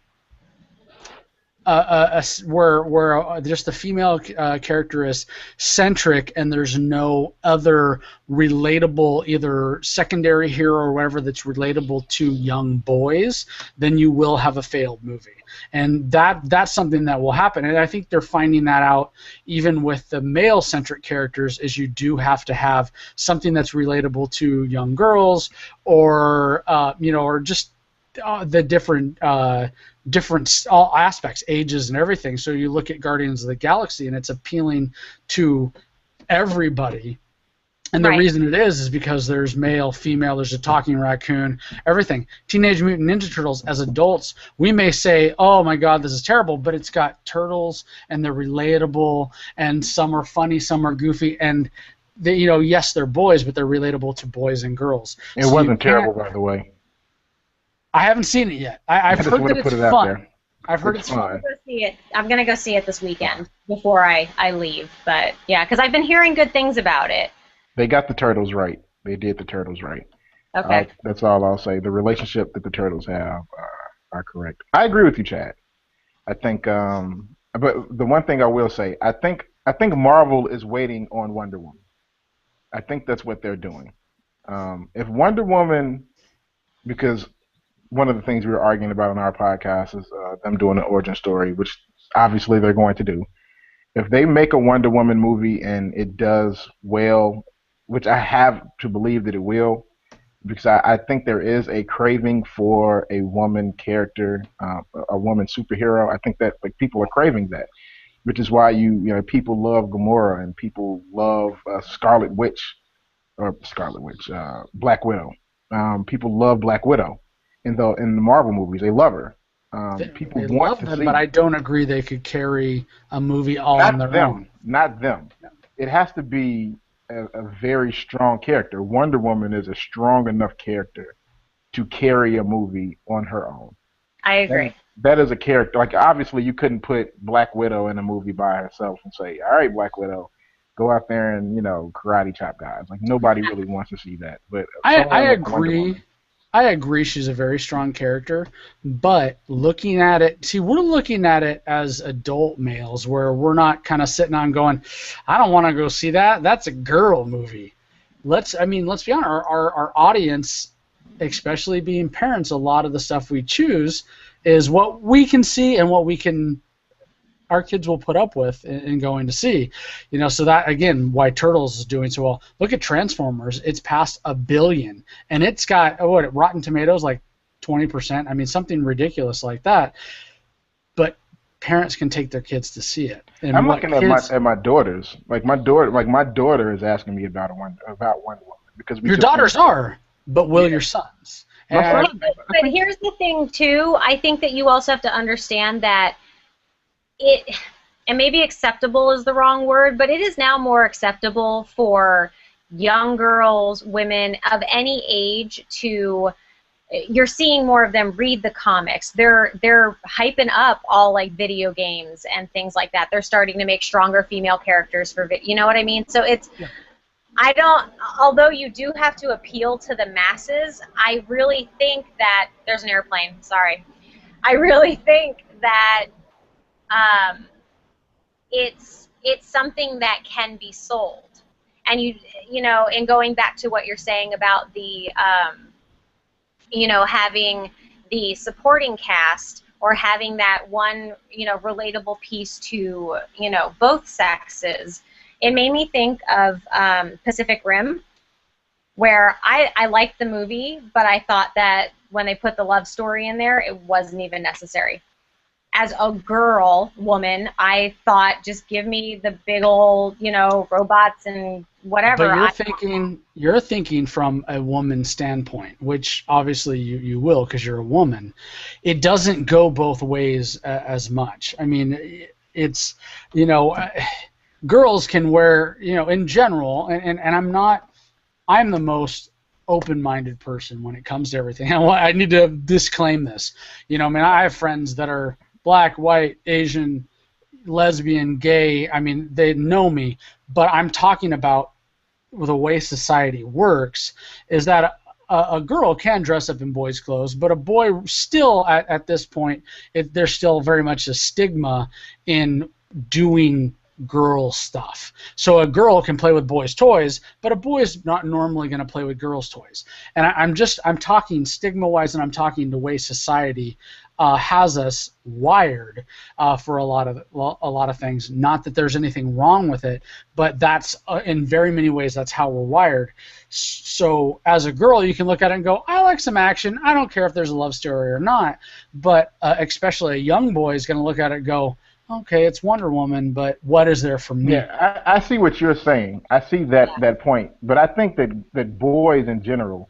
just the female character is centric and there's no other relatable either secondary hero or whatever that's relatable to young boys, then you will have a failed movie. And that's something that will happen. And I think they're finding that out even with the male-centric characters, is you do have to have something that's relatable to young girls or just the different all aspects, ages and everything. So you look at Guardians of the Galaxy and it's appealing to everybody. And the reason it is because there's male, female, there's a talking raccoon, everything. Teenage Mutant Ninja Turtles, as adults, we may say, oh my God, this is terrible, but it's got turtles and they're relatable and some are funny, some are goofy, and they, yes, they're boys, but they're relatable to boys and girls. It wasn't terrible, by the way. I haven't seen it yet. I've heard that it's fun. I've heard it's fun. I'm going to go see it this weekend before I leave. But, yeah, because I've been hearing good things about it. They got the turtles right. They did the turtles right. Okay. That's all I'll say. The relationship that the turtles have are correct. I agree with you, Chad. I think, but the one thing I will say, I think Marvel is waiting on Wonder Woman. I think that's what they're doing. If Wonder Woman, because one of the things we were arguing about on our podcast is them doing an origin story, which obviously they're going to do. If they make a Wonder Woman movie and it does well, which I have to believe that it will, because I think there is a craving for a woman character, a woman superhero. I think that people are craving that, which is why people love Gamora and people love Scarlet Witch. or Scarlet Witch, Black Widow. People love Black Widow in the Marvel movies. They love her. People They want love to them, but see I don't agree they could carry a movie all on not their own. them, not them. It has to be a very strong character. Wonder Woman is a strong enough character to carry a movie on her own. I That is, agree. that is a character. Like obviously, you couldn't put Black Widow in a movie by herself and say, "All right, Black Widow, go out there and karate chop guys." Like nobody really wants to see that. But I someone like Wonder agree. Woman, I agree she's a very strong character, but looking at it, see, we're looking at it as adult males where we're not kind of sitting on going, I don't want to go see that. That's a girl movie. Let's be honest, our audience, especially being parents, a lot of the stuff we choose is what we can see and what our kids will put up with in going to see. So that, again, why Turtles is doing so well. Look at Transformers. It's past 1 billion, and it's got, Rotten Tomatoes, like 20%. I mean, something ridiculous like that. But parents can take their kids to see it. And I'm what looking kids, at my daughters. My daughter is asking me about Wonder Woman because we your just daughters are, but will your sons? My And son, But here's the thing, too. I think that you also have to understand that and maybe acceptable is the wrong word, but it is now more acceptable for young girls, women of any age you're seeing more of them read the comics. They're hyping up all like video games and things like that. They're starting to make stronger female characters you know what I mean? So although you do have to appeal to the masses, I really think that, there's an airplane, sorry. I really think that it's something that can be sold. And in going back to what you're saying about the having the supporting cast or having that one relatable piece to both sexes, it made me think of Pacific Rim, where I liked the movie, but I thought that when they put the love story in there, it wasn't even necessary. As a woman, I thought, just give me the big old, robots and whatever. But you're thinking from a woman's standpoint, which obviously you will because you're a woman. It doesn't go both ways as much. I mean, it's girls can wear in general, and I'm the most open-minded person when it comes to everything. I need to disclaim this. I have friends that are black, white, Asian, lesbian, gay. I mean, they know me, but I'm talking about the way society works is that a girl can dress up in boys' clothes, but a boy still, at this point, there's still very much a stigma in doing girl stuff. So a girl can play with boys' toys, but a boy is not normally going to play with girls' toys. And I'm talking stigma-wise, and I'm talking the way society has us wired for a lot of things. Not that there's anything wrong with it, but that's in very many ways that's how we're wired. So as a girl, you can look at it and go, I like some action. I don't care if there's a love story or not. But especially a young boy is going to look at it and go, okay, it's Wonder Woman, but what is there for me? Yeah, I see what you're saying. I see that point. But I think that boys in general,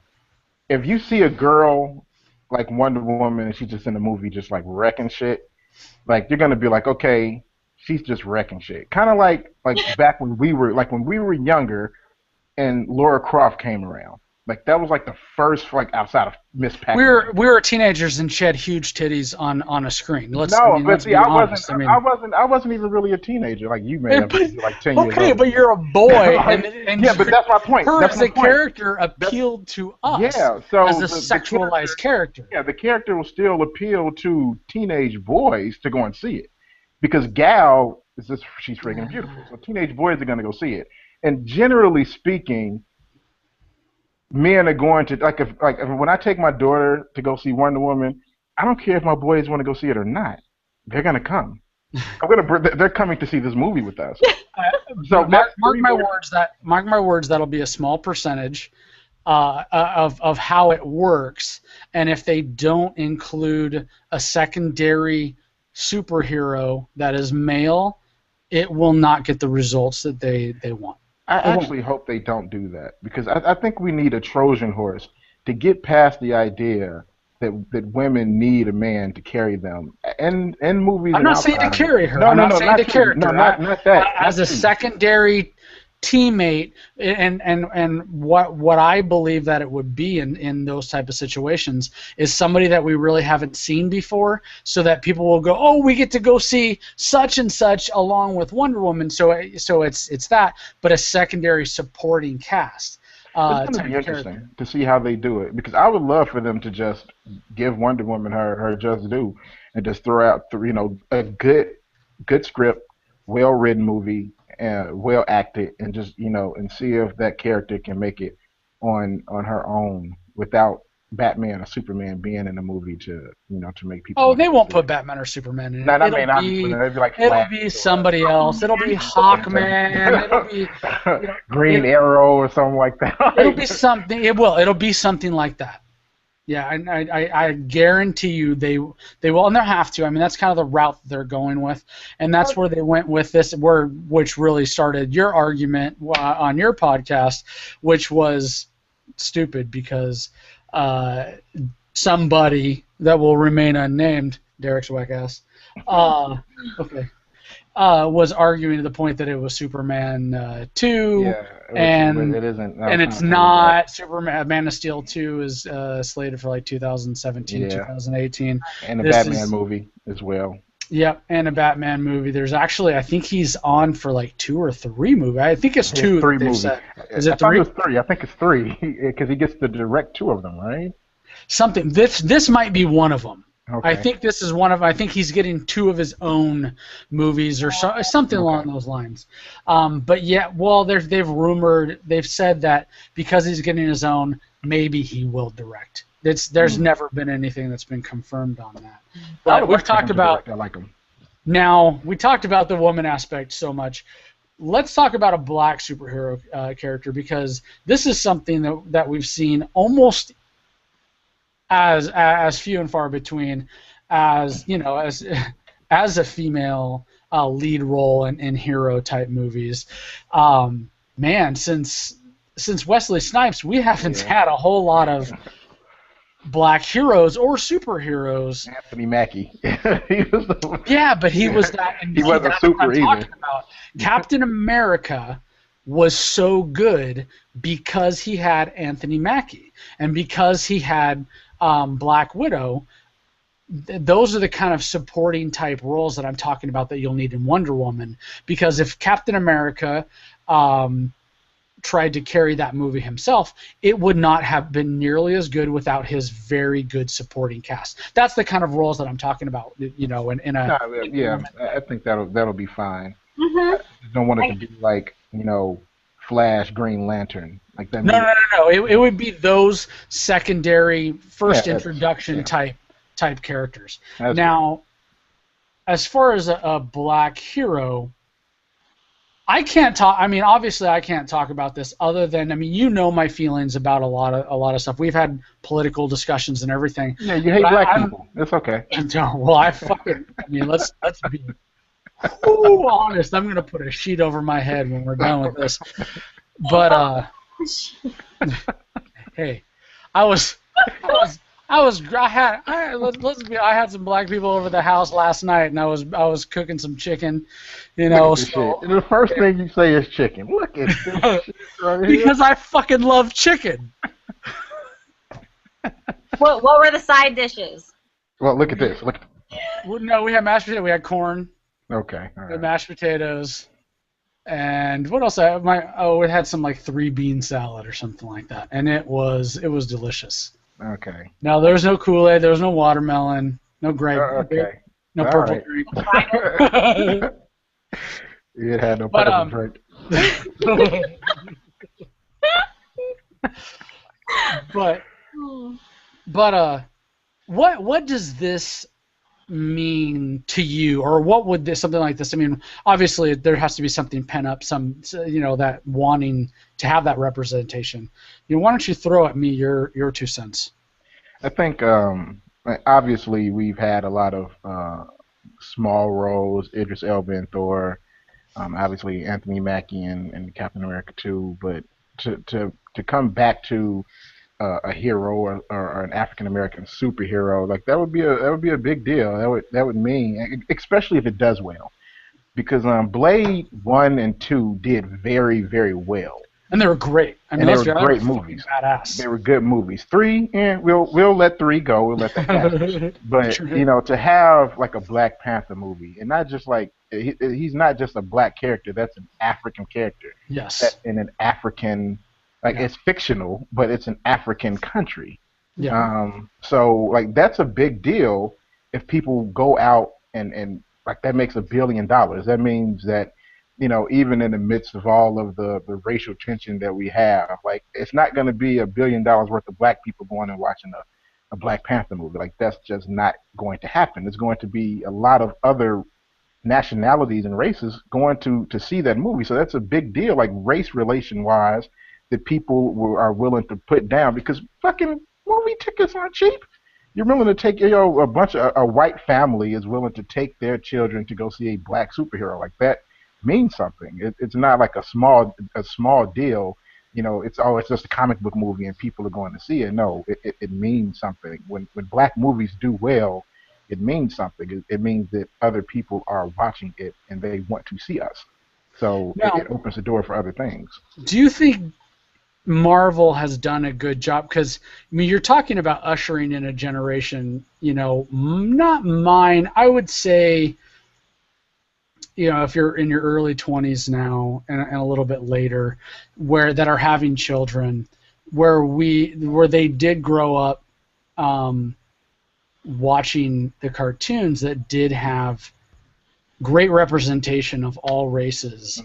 if you see a girl like Wonder Woman and she's just in the movie just like wrecking shit, like you're gonna be like, okay, she's just wrecking shit. Kind of like back when we were younger and Laura Croft came around. Like that was like the first outside of Miss Pac-Man. We were teenagers and she had huge titties on a screen. Let's be I honest. I wasn't even really a teenager like you may have been, like 10 years old. Okay, but you're a boy, and yeah, but that's my point. Her that's as a character appealed to us so as a sexualized character. Yeah, the character will still appeal to teenage boys to go and see it because Gal she's freaking beautiful. So teenage boys are gonna go see it, and generally speaking, men are going to when I take my daughter to go see Wonder Woman, I don't care if my boys want to go see it or not. They're gonna come. They're coming to see this movie with us. So mark my words. That'll be a small percentage of how it works, and if they don't include a secondary superhero that is male, it will not get the results that they want. I actually hope they don't do that because I think we need a Trojan horse to get past the idea that women need a man to carry them in movies I'm and not saying to outside of it. carry her. No, I'm no, not no, saying the not you. No, character. not that. As Not a you. secondary teammate, and what I believe that it would be in those type of situations is somebody that we really haven't seen before, so that people will go, oh, we get to go see such and such along with Wonder Woman. So it's that, but a secondary supporting cast. It's going to Type be of character. interesting to see how they do it because I would love for them to just give Wonder Woman her just due and just throw out a good script, well written movie, well acted, and just and see if that character can make it on her own without Batman or Superman being in the movie to make people Oh, want to they go won't see put it. Batman or Superman in No, it. I mean obviously it'd be like It'll Flash be or somebody else. It'll be Hawkman. It'll be you know Green it Arrow or something like it'll be that. something. It will. It'll be something like that. Yeah, I guarantee you they will, and they have to. I mean, that's kind of the route that they're going with, and that's where they went with this, which really started your argument on your podcast, which was stupid because uh, somebody that will remain unnamed, Derek's whack ass, okay, was arguing to the point that it was Superman 2, Yeah, which and it isn't. I and was kind it's of told that. not. Superman Man of Steel 2 is slated for like 2017, Yeah, 2018. and the This Batman is movie as well. Yep, and a Batman movie. There's actually, I think he's on for like 2 or 3 movies. I think it's His 2 that three they've movie. said. Is I it thought it 3? was three. I think it's three because he gets to direct two of them, right? Something. This might be one of them. I Okay. think this is one of. I think he's getting 2 of his own movies or something Okay. along those lines. But yeah, well, they've said that because he's getting his own, maybe he will direct. There's never been anything that's been confirmed on that. I But would we've like for him talked to about direct. I like him. now. We talked about the woman aspect so much. Let's talk about a black superhero character because this is something that we've seen almost as few and far between as as a female lead role in hero type movies. Man, since Wesley Snipes, we haven't Yeah. had a whole lot of black heroes or superheroes. Anthony Mackie. He was the, Yeah, but he was that, and he wasn't that's what I'm super talking either. about. Captain America was so good because he had Anthony Mackie, and because he had Black Widow. Those are the kind of supporting type roles that I'm talking about that you'll need in Wonder Woman. Because if Captain America tried to carry that movie himself, it would not have been nearly as good without his very good supporting cast. That's the kind of roles that I'm talking about, in a No, yeah, I think that'll be fine. Mhm. I just don't want it to be like Flash, Green Lantern, like that no, movie. no, no, no. It would be those secondary first Yeah, introduction yeah. type characters. That's Now, as far as a black hero, I can't talk. I mean, obviously, I can't talk about this other than, I mean, my feelings about a lot of stuff. We've had political discussions and everything. Yeah, you hate But black I'm, people. It's okay. well, I fucking. I mean, let's be honest. I'm gonna put a sheet over my head when we're done with this. But hey, I was. I had some black people over the house last night, and I was cooking some chicken, Look at this so shit. And the first thing you say is chicken. Look at this shit right here. because I fucking love chicken. What were the side dishes? Well, look at this. Look. Well, no, we had mashed potatoes. We had corn, Okay. All we had right. mashed potatoes, and what else? We had some like 3-bean salad or something like that, and it was delicious. Okay. Now there was no Kool-Aid, there was no watermelon, no grape, Okay. no All purple right. drink. It had no But, purple drink. but what does this mean to you, or what would something like this? I mean, obviously there has to be something pent up, that wanting to have that representation. Why don't you throw at me your 2 cents? I think obviously we've had a lot of small roles, Idris Elba and Thor, Obviously Anthony Mackie and Captain America too, but to come back to a hero or an African American superhero, like that would be a big deal. That would mean, especially if it does well, because Blade 1 and 2 did very well, And they were great. I mean, and they let's were be honest, they great were fucking movies. badass. They were good movies. 3, and we'll let 3 go. We'll let that pass. But True. to have like a Black Panther movie, and not just like he's not just a black character. That's an African character. That Yes. in an African, like Yeah. it's fictional, but it's an African country. Yeah. So like that's a big deal if people go out and like that makes $1 billion. That means that even in the midst of all of the racial tension that we have, like it's not going to be $1 billion worth of black people going and watching a Black Panther movie. Like that's just not going to happen. It's going to be a lot of other nationalities and races going to see that movie. So that's a big deal, like race relation wise, that people are willing to put down because fucking movie tickets aren't cheap. You're willing to take, a bunch of a white family is willing to take their children to go see a black superhero like that means something. It's not like a small deal. It's just a comic book movie and people are going to see it. No, it means something. When black movies do well, it means something. It means that other people are watching it and they want to see us. So it Now, opens the door for other things. do you think Marvel has done a good job? Because I mean, you're talking about ushering in a generation. Not mine. I would say, if you're in your early 20s now and a little bit later, that are having children, where they did grow up watching the cartoons that did have great representation of all races.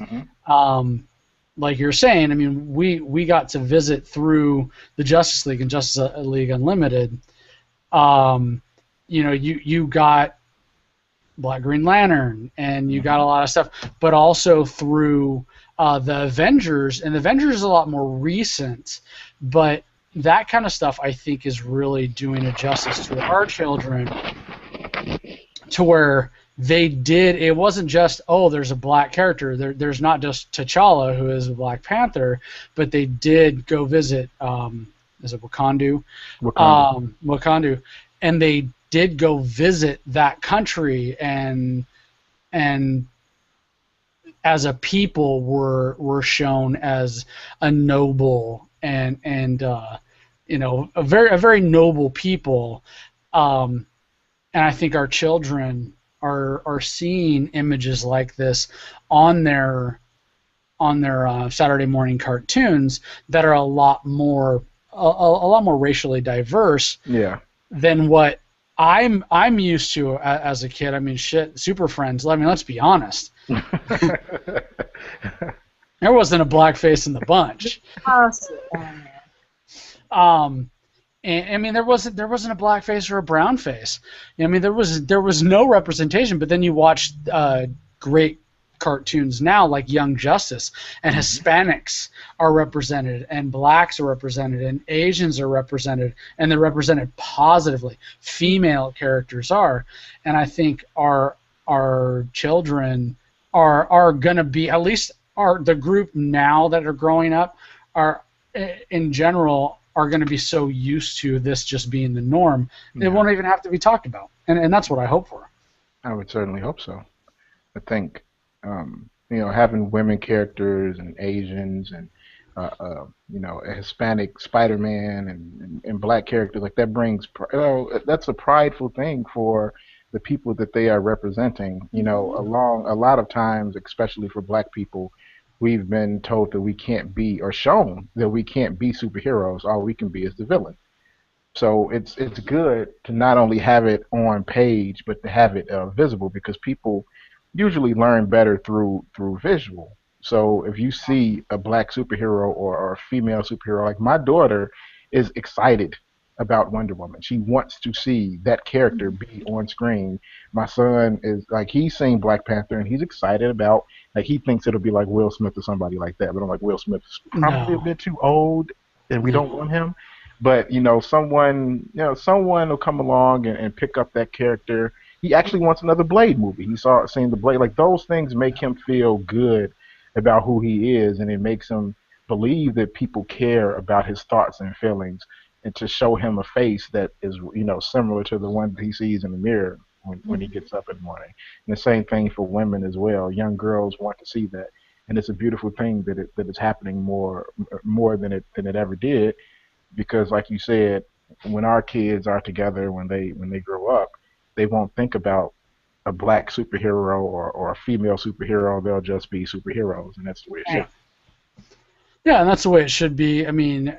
Like you're saying, I mean, we got to visit through the Justice League and Justice League Unlimited. You got Black Green Lantern, and you got a lot of stuff, but also through the Avengers, and the Avengers is a lot more recent, but that kind of stuff I think is really doing a justice to our children, to where it wasn't just, there's a black character, there's not just T'Challa who is a Black Panther, but they did go visit, is it Wakandu? Wakandu, and they did go visit that country, and as a people were shown as a noble and a very noble people, and I think our children are seeing images like this on their Saturday morning cartoons that are a lot more racially diverse than what I'm used to as a kid. I mean, shit, Super Friends. I mean, let's be honest. There wasn't a blackface in the bunch. And I mean, there wasn't a black face or a brown face. I mean, there was no representation. But then you watch great cartoons now, like Young Justice, and Hispanics are represented, and blacks are represented, and Asians are represented, and they're represented positively. Female characters are, and I think our children are gonna be, at least the group now that are growing up, are in general are going to be so used to this just being the norm, it won't even have to be talked about, and that's what I hope for. I would certainly hope so. I think having women characters and Asians and a Hispanic Spider-Man and black characters, like that brings that's a prideful thing for the people that they are representing. Along a lot of times, especially for black people, we've been told that we can't be, or shown that we can't be superheroes. All we can be is the villain. So it's good to not only have it on page, but to have it visible, because people usually learn better through visual. So if you see a black superhero or a female superhero, like my daughter is excited about Wonder Woman. She wants to see that character be on screen. My son is like, he's seen Black Panther and he's excited about, like, he thinks it'll be like Will Smith or somebody like that. But I'm like, Will Smith's probably a bit too old and we don't want him. But someone will come along and pick up that character he actually wants another Blade movie. He saw seeing the Blade, like those things make him feel good about who he is, and it makes him believe that people care about his thoughts and feelings, and to show him a face that is, similar to the one that he sees in the mirror when he gets up in the morning. And the same thing for women as well. Young girls want to see that, and it's a beautiful thing that it's happening more than it ever did, because like you said, when our kids are together, when they grow up, they won't think about a black superhero or a female superhero. They'll just be superheroes, and that's the way it should. Yeah, and that's the way it should be. I mean,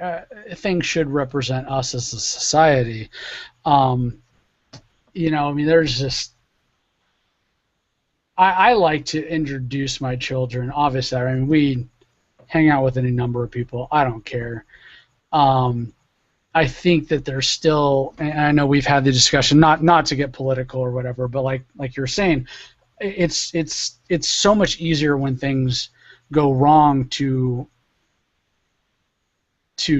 things should represent us as a society. I mean, there's just. I like to introduce my children. Obviously, I mean, we hang out with any number of people. I don't care. I think that there's still, and I know we've had the discussion, not to get political or whatever, but like you're saying, it's so much easier when things go wrong to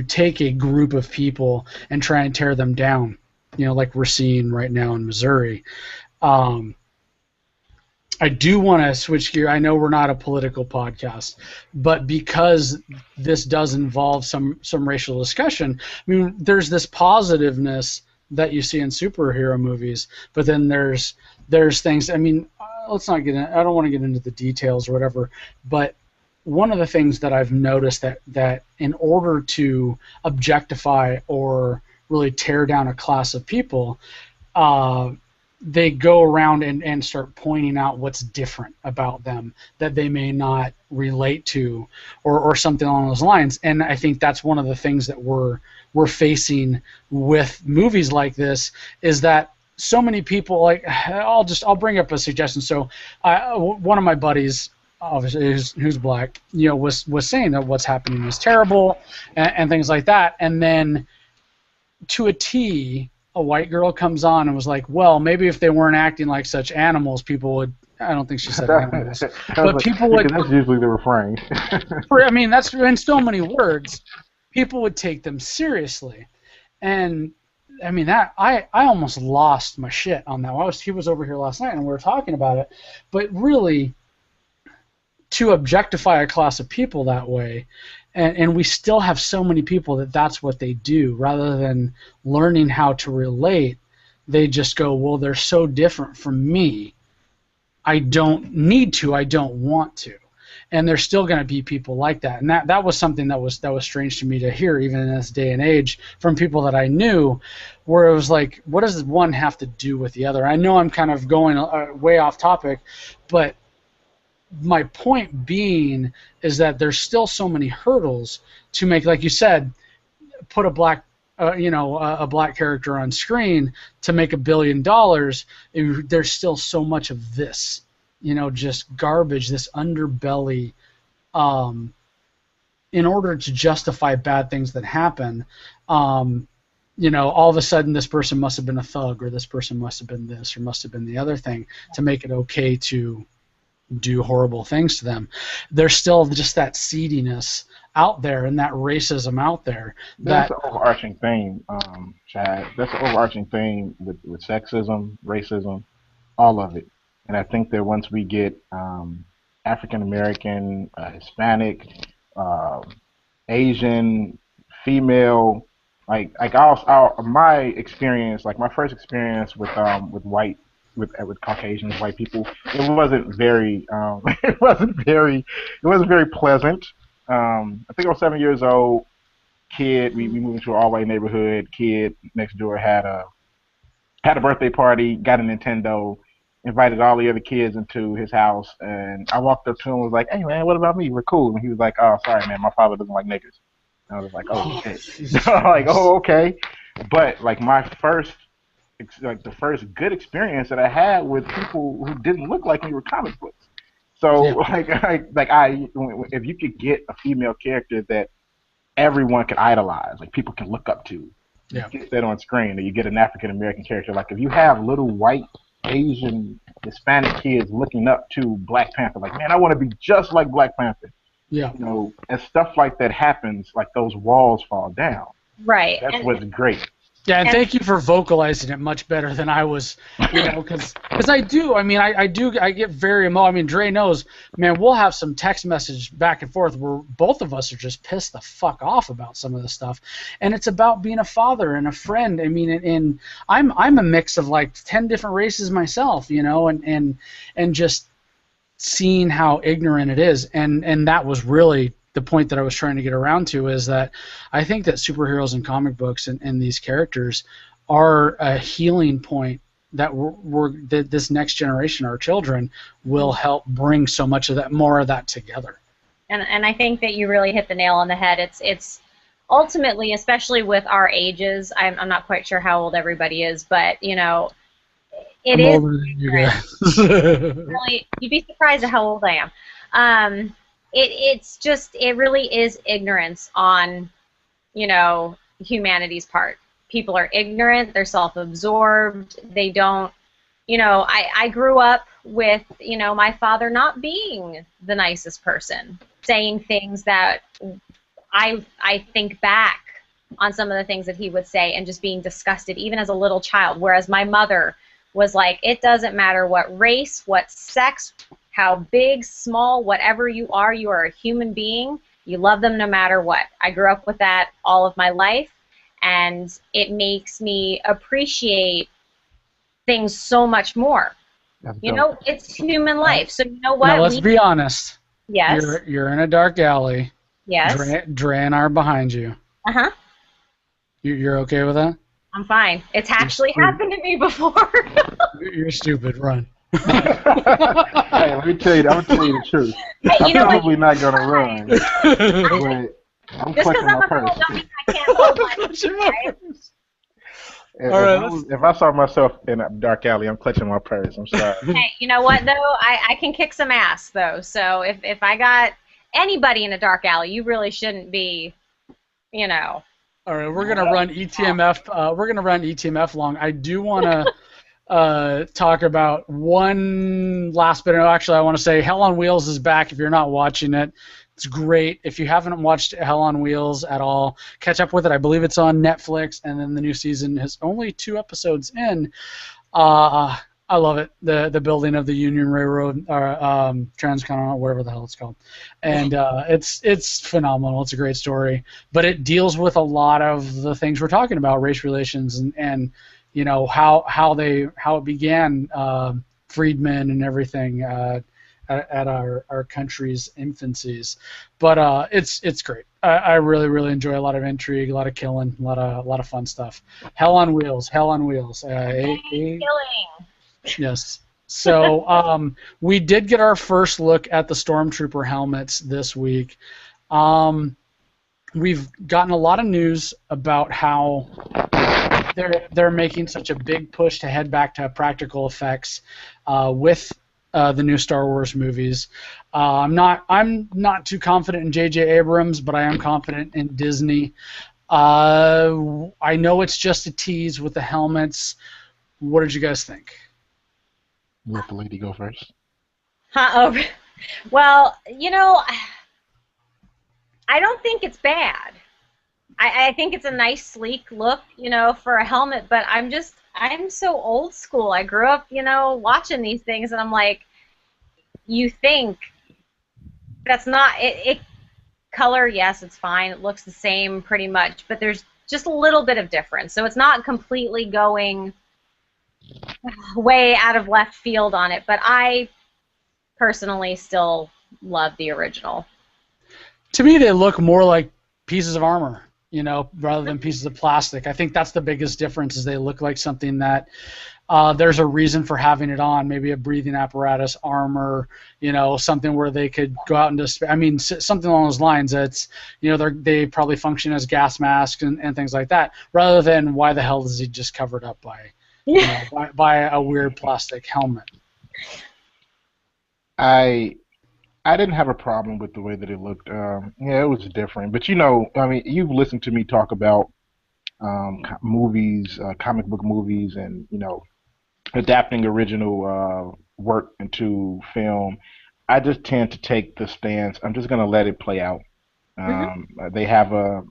take a group of people and try and tear them down, like we're seeing right now in Missouri. I do want to switch gear. I know we're not a political podcast, but because this does involve some racial discussion, I mean, there's this positiveness that you see in superhero movies, but then there's things. I mean, let's not get in. I don't want to get into the details or whatever, but one of the things that I've noticed that in order to objectify or really tear down a class of people, they go around and start pointing out what's different about them that they may not relate to, or something along those lines. And I think that's one of the things that we're facing with movies like this, is that so many people, like, I'll bring up a suggestion. So one of my buddies, obviously who's black, was saying that what's happening is terrible and things like that. And then to a T, a white girl comes on and was like, well, maybe if they weren't acting like such animals, people would. I don't think she said animals, but people would. That's usually the refrain. I mean, that's in so many words. People would take them seriously, and I mean that I almost lost my shit on that. He was over here last night and we were talking about it, but really, to objectify a class of people that way. And we still have so many people that's what they do. Rather than learning how to relate, they just go, well, they're so different from me. I don't need to. I don't want to. And there's still going to be people like that. And that was something that was strange to me to hear, even in this day and age, from people that I knew, where it was like, what does one have to do with the other? I know I'm kind of going way off topic, but my point being is that there's still so many hurdles to make, like you said, put a black character on screen to make $1 billion. There's still so much of this, just garbage, this underbelly, in order to justify bad things that happen. All of a sudden this person must have been a thug, or this person must have been this, or must have been the other thing, to make it okay to do horrible things to them. There's still just that seediness out there and that racism out there. That's an overarching theme, Chad. That's an overarching theme with sexism, racism, all of it. And I think that once we get African American, Hispanic, Asian, female, like my experience, like my first experience with Caucasian white people, it wasn't very pleasant. I think I was 7 years old. Kid, we moved into an all-white neighborhood. Kid next door had a birthday party, got a Nintendo, invited all the other kids into his house, and I walked up to him and was like, "Hey man, what about me? We're cool." And he was like, "Oh, sorry man, my father doesn't like niggas." And I was like, "Oh shit." Like, "Oh, okay." But like the first good experience that I had with people who didn't look like me were comic books. So if you could get a female character that everyone can idolize, like people can look up to, you get that on screen, or you get an African American character. Like if you have little white, Asian, Hispanic kids looking up to Black Panther, like, man, I want to be just like Black Panther. Yeah. As stuff like that happens, like those walls fall down. Right. That's what's great. Yeah, and thank you for vocalizing it much better than I was, because I do. I mean, I get very emotional. I mean, Dre knows, man. We'll have some text message back and forth where both of us are just pissed the fuck off about some of the stuff, and it's about being a father and a friend. I mean, and I'm a mix of like 10 different races myself, and just seeing how ignorant it is, and that was really the point that I was trying to get around to, is that I think that superheroes and comic books and these characters are a healing point that that this next generation, our children, will help bring so much of that, more of that together. And I think that you really hit the nail on the head. It's ultimately, especially with our ages, I'm not quite sure how old everybody is, but I'm older than you guys. Really, you'd be surprised at how old I am. It really is ignorance on, humanity's part. People are ignorant, they're self-absorbed, they don't, I grew up with, my father not being the nicest person, saying things that I think back on some of the things that he would say and just being disgusted, even as a little child, whereas my mother was like, it doesn't matter what race, what sex, how big, small, whatever you are a human being. You love them no matter what. I grew up with that all of my life, and it makes me appreciate things so much more. It's human life. So you know what? Now let's be honest. Yes. You're in a dark alley. Yes. Dre and I are behind you. Uh-huh. You're okay with that? I'm fine. It's actually happened to me before. You're stupid. Run. Hey, let me tell you. I'm gonna tell you the truth. I'm probably not gonna run, but I'm clutching my purse. I can't hold my purse. If I saw myself in a dark alley, I'm clutching my purse. I'm sorry. Hey, you know what though? I can kick some ass though. So if I got anybody in a dark alley, you really shouldn't be, All right, we're gonna run ETMF. We're gonna run ETMF long. I do want to talk about one last bit. Actually, I want to say Hell on Wheels is back. If you're not watching it, it's great. If you haven't watched Hell on Wheels at all, catch up with it. I believe it's on Netflix, and then the new season is only 2 episodes in. I love it. The building of the Union Railroad, or Transcontinental, whatever the hell it's called, and it's phenomenal. It's a great story, but it deals with a lot of the things we're talking about, race relations, and how it began, freedmen and everything at our country's infancies. But it's great. I really enjoy a lot of intrigue, a lot of killing, a lot of fun stuff. Hell on Wheels. Killing. Yes. So we did get our first look at the Stormtrooper helmets this week. We've gotten a lot of news about how they're making such a big push to head back to practical effects with the new Star Wars movies. I'm not too confident in J.J. Abrams, but I am confident in Disney. I know it's just a tease with the helmets. What did you guys think? Let the lady go first. Well, I don't think it's bad. I think it's a nice, sleek look, for a helmet, but I'm so old school. I grew up, watching these things, and I'm like, you think that's not it. Color, yes, it's fine. It looks the same pretty much, but there's just a little bit of difference. So it's not completely going way out of left field on it, but I personally still love the original. To me, they look more like pieces of armor, rather than pieces of plastic. I think that's the biggest difference, is they look like something that there's a reason for having it on, maybe a breathing apparatus, armor, something where they could go out into space. I mean, something along those lines. That's, they probably function as gas masks and things like that, rather than why the hell is he just covered up by by a weird plastic helmet. I didn't have a problem with the way that it looked. Yeah, it was different. But you've listened to me talk about movies, comic book movies, and adapting original work into film. I just tend to take the stance. I'm just gonna let it play out. They have a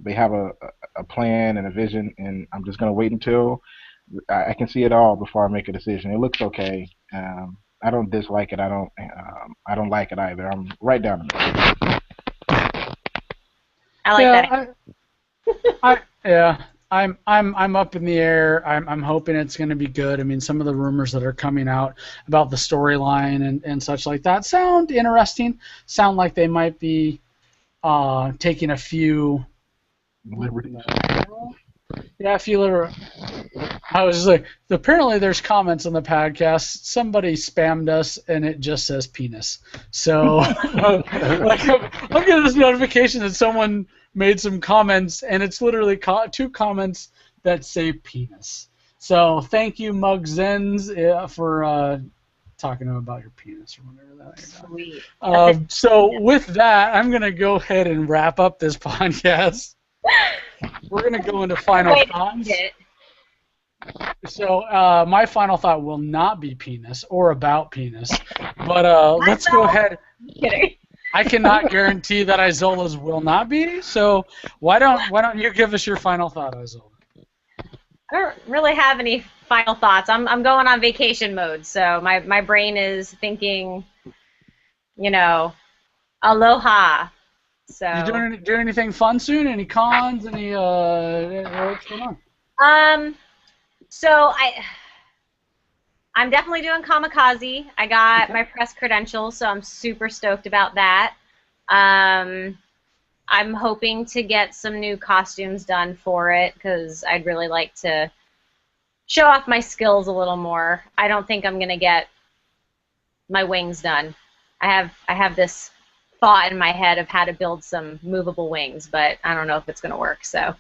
plan and a vision, and I'm just gonna wait until I can see it all before I make a decision. It looks okay. I don't dislike it. I don't like it either. I'm right down the middle. I like that. Yeah, yeah. I'm up in the air. I'm hoping it's going to be good. I mean, some of the rumors that are coming out about the storyline and such like that sound interesting. Sound like they might be taking a few Liberties. Yeah, a few little. I was just like, apparently there's comments on the podcast. Somebody spammed us, and it just says penis. So, like, I'm getting this notification that someone made some comments, and it's literally two comments that say penis. So, thank you, Mug Zens, for talking about your penis or whatever that is. Sweet. So, with that, I'm going to go ahead and wrap up this podcast. We're going to go into final thoughts. So my final thought will not be penis or about penis, but let's go ahead. Kidding. I cannot guarantee that Isola's will not be. So why don't you give us your final thought, Isola? I don't really have any final thoughts. I'm going on vacation mode, so my brain is thinking, aloha. So You doing anything fun soon? Any cons? Any what's going on? So I'm definitely doing Kamikaze. I got my press credentials, so I'm super stoked about that. I'm hoping to get some new costumes done for it because I'd really like to show off my skills a little more. I don't think I'm gonna get my wings done. I have this thought in my head of how to build some movable wings, but I don't know if it's gonna work. So,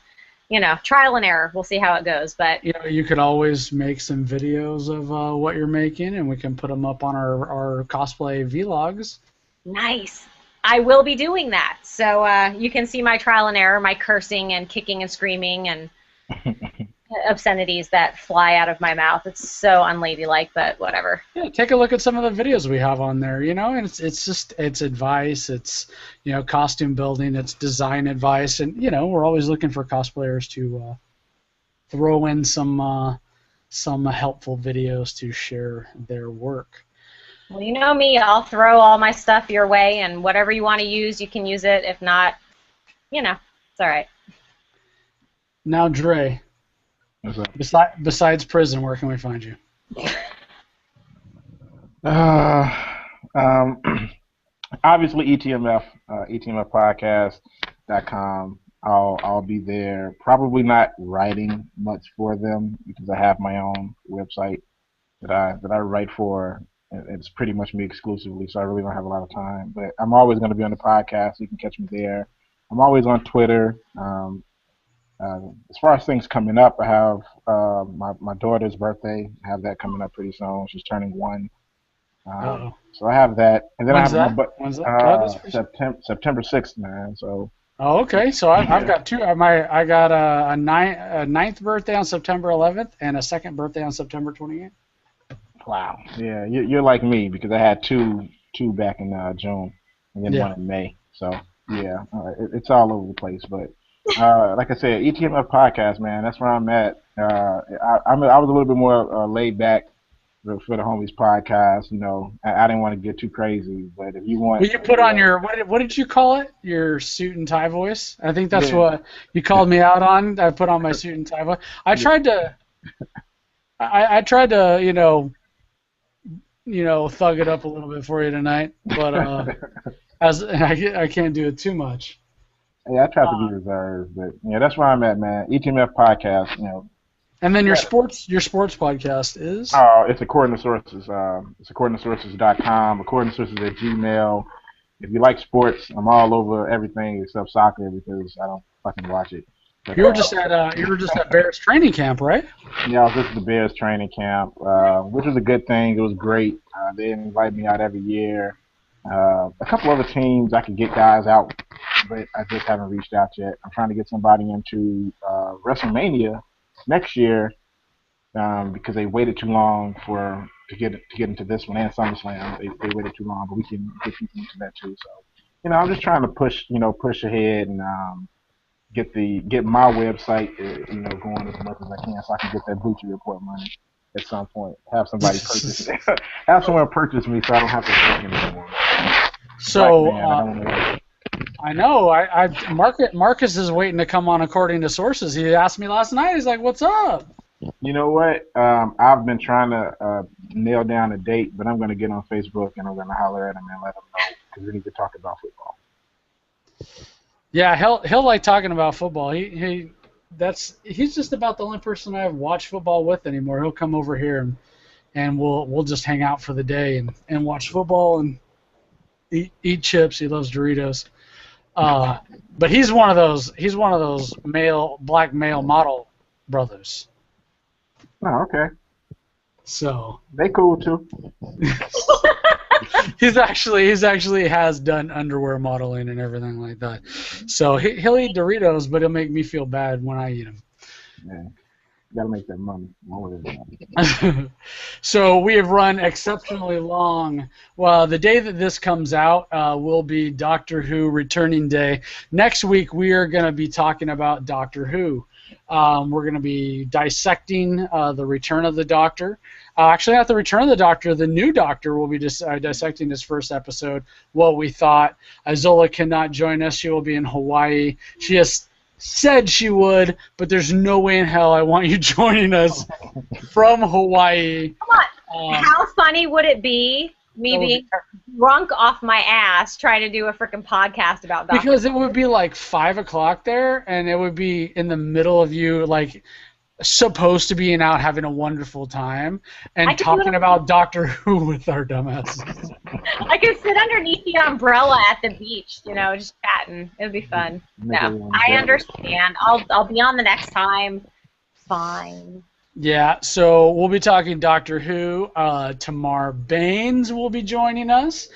trial and error. We'll see how it goes. But you could always make some videos of what you're making, and we can put them up on our cosplay vlogs. Nice. I will be doing that. So you can see my trial and error, my cursing and kicking and screaming and obscenities that fly out of my mouth. It's so unladylike, but whatever. Yeah, take a look at some of the videos we have on there, and it's advice, it's costume building, it's design advice, and we're always looking for cosplayers to throw in some helpful videos to share their work. Well, you know me, I'll throw all my stuff your way, and whatever you want to use, you can use it. If not, it's all right. Now, Dre, besides prison, where can we find you? Obviously, etmfpodcast.com. I'll be there. Probably not writing much for them because I have my own website that I write for. It's pretty much me exclusively, so I really don't have a lot of time. But I'm always going to be on the podcast. You can catch me there. I'm always on Twitter. As far as things coming up, I have my daughter's birthday. I have that coming up pretty soon. She's turning 1. So I have that. And then When's I have that? When's that? September 6th, man. So. Oh, okay. So I've got two. I got a ninth birthday on September 11th and a second birthday on September 28th. Wow. Yeah, you're like me because I had two back in June and then one in May. So yeah, it's all over the place. But like I said, ETMF podcast, man, that's where I'm at. I was a little bit more laid back for the homies podcast. I didn't want to get too crazy, but if you want, well, you put on your what did you call it? Your suit and tie voice. I think that's what you called me out on. I put on my suit and tie voice. I tried to, thug it up a little bit for you tonight, but as I can't do it too much. Yeah, I try to be reserved, but that's where I'm at, man. ETMF podcast, And then your sports podcast is? It's according to sources. It's accordingtosources.com, according to sources at Gmail. If you like sports, I'm all over everything except soccer because I don't fucking watch it. But, you were just at Bears training camp, right? Yeah, I was just at the Bears training camp, which was a good thing. It was great. They invite me out every year. A couple other teams I could get guys out, but I just haven't reached out yet. I'm trying to get somebody into WrestleMania next year because they waited too long to get into this one and SummerSlam. They waited too long, but we can get people into that too. So I'm just trying to push ahead and get my website, going as much as I can, so I can get that Bleacher Report money at some point. Have somebody purchase me. Have someone purchase me, so I don't have to work anymore. So Black man, I don't know. I know. Marcus is waiting to come on according to sources. He asked me last night. He's like, "What's up?" You know what? I've been trying to nail down a date, but I'm going to get on Facebook and I'm going to holler at him and let him know because we need to talk about football. Yeah, he'll like talking about football. He's just about the only person I've watched football with anymore. He'll come over here and we'll just hang out for the day and watch football and eat chips. He loves Doritos. But he's one of those black male model brothers. Oh, okay. So they cool too. He's actually has done underwear modeling and everything like that. So he'll eat Doritos, but he'll make me feel bad when I eat them. Yeah, you gotta make that money. So we have run exceptionally long. Well, the day that this comes out will be Doctor Who returning day. Next week we are going to be talking about Doctor Who. We're going to be dissecting the Return of the Doctor. Actually, not the Return of the Doctor. The new Doctor will be dissecting his first episode. What we thought. Izola cannot join us. She will be in Hawaii. She has said she would, but there's no way in hell I want you joining us from Hawaii. Come on. How funny would it be? Me being drunk off my ass trying to do a freaking podcast about Doctor Who. Because it would be like 5 o'clock there, and it would be in the middle of you, like, supposed to be out having a wonderful time and talking about Doctor Who with our dumbasses. I could sit underneath the umbrella at the beach, just chatting. It would be fun. No, I understand. I'll be on the next time. Fine. Yeah, so we'll be talking Doctor Who. Tamar Baines will be joining us.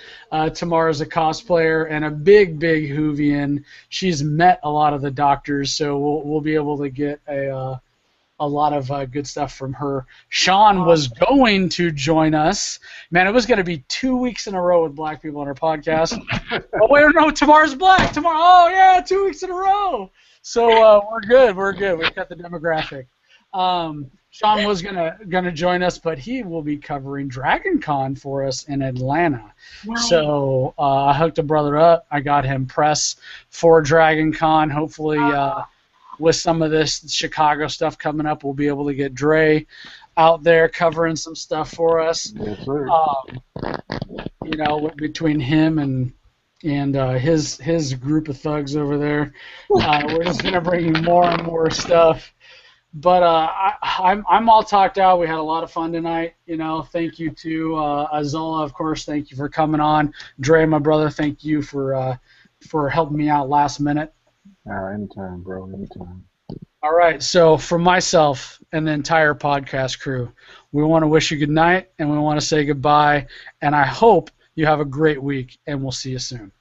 Tamar is a cosplayer and a big Whovian. She's met a lot of the doctors, so we'll be able to get a lot of good stuff from her. Sean was going to join us. Man, it was going to be 2 weeks in a row with black people on our podcast. Oh, wait, no, Tamar's black. Oh, yeah, 2 weeks in a row. So we're good. We've got the demographic. Sean was gonna join us, but he will be covering Dragon Con for us in Atlanta. Nice. So I hooked a brother up. I got him press for Dragon Con. Hopefully, with some of this Chicago stuff coming up, we'll be able to get Dre out there covering some stuff for us. Yes, sir. Between him and his group of thugs over there, we're just gonna bring you more and more stuff. But I'm all talked out. We had a lot of fun tonight. Thank you to Azola, of course. Thank you for coming on. Dre, my brother, thank you for helping me out last minute. Anytime, bro. Anytime. All right. So for myself and the entire podcast crew, we want to wish you good night and we want to say goodbye. And I hope you have a great week, and we'll see you soon.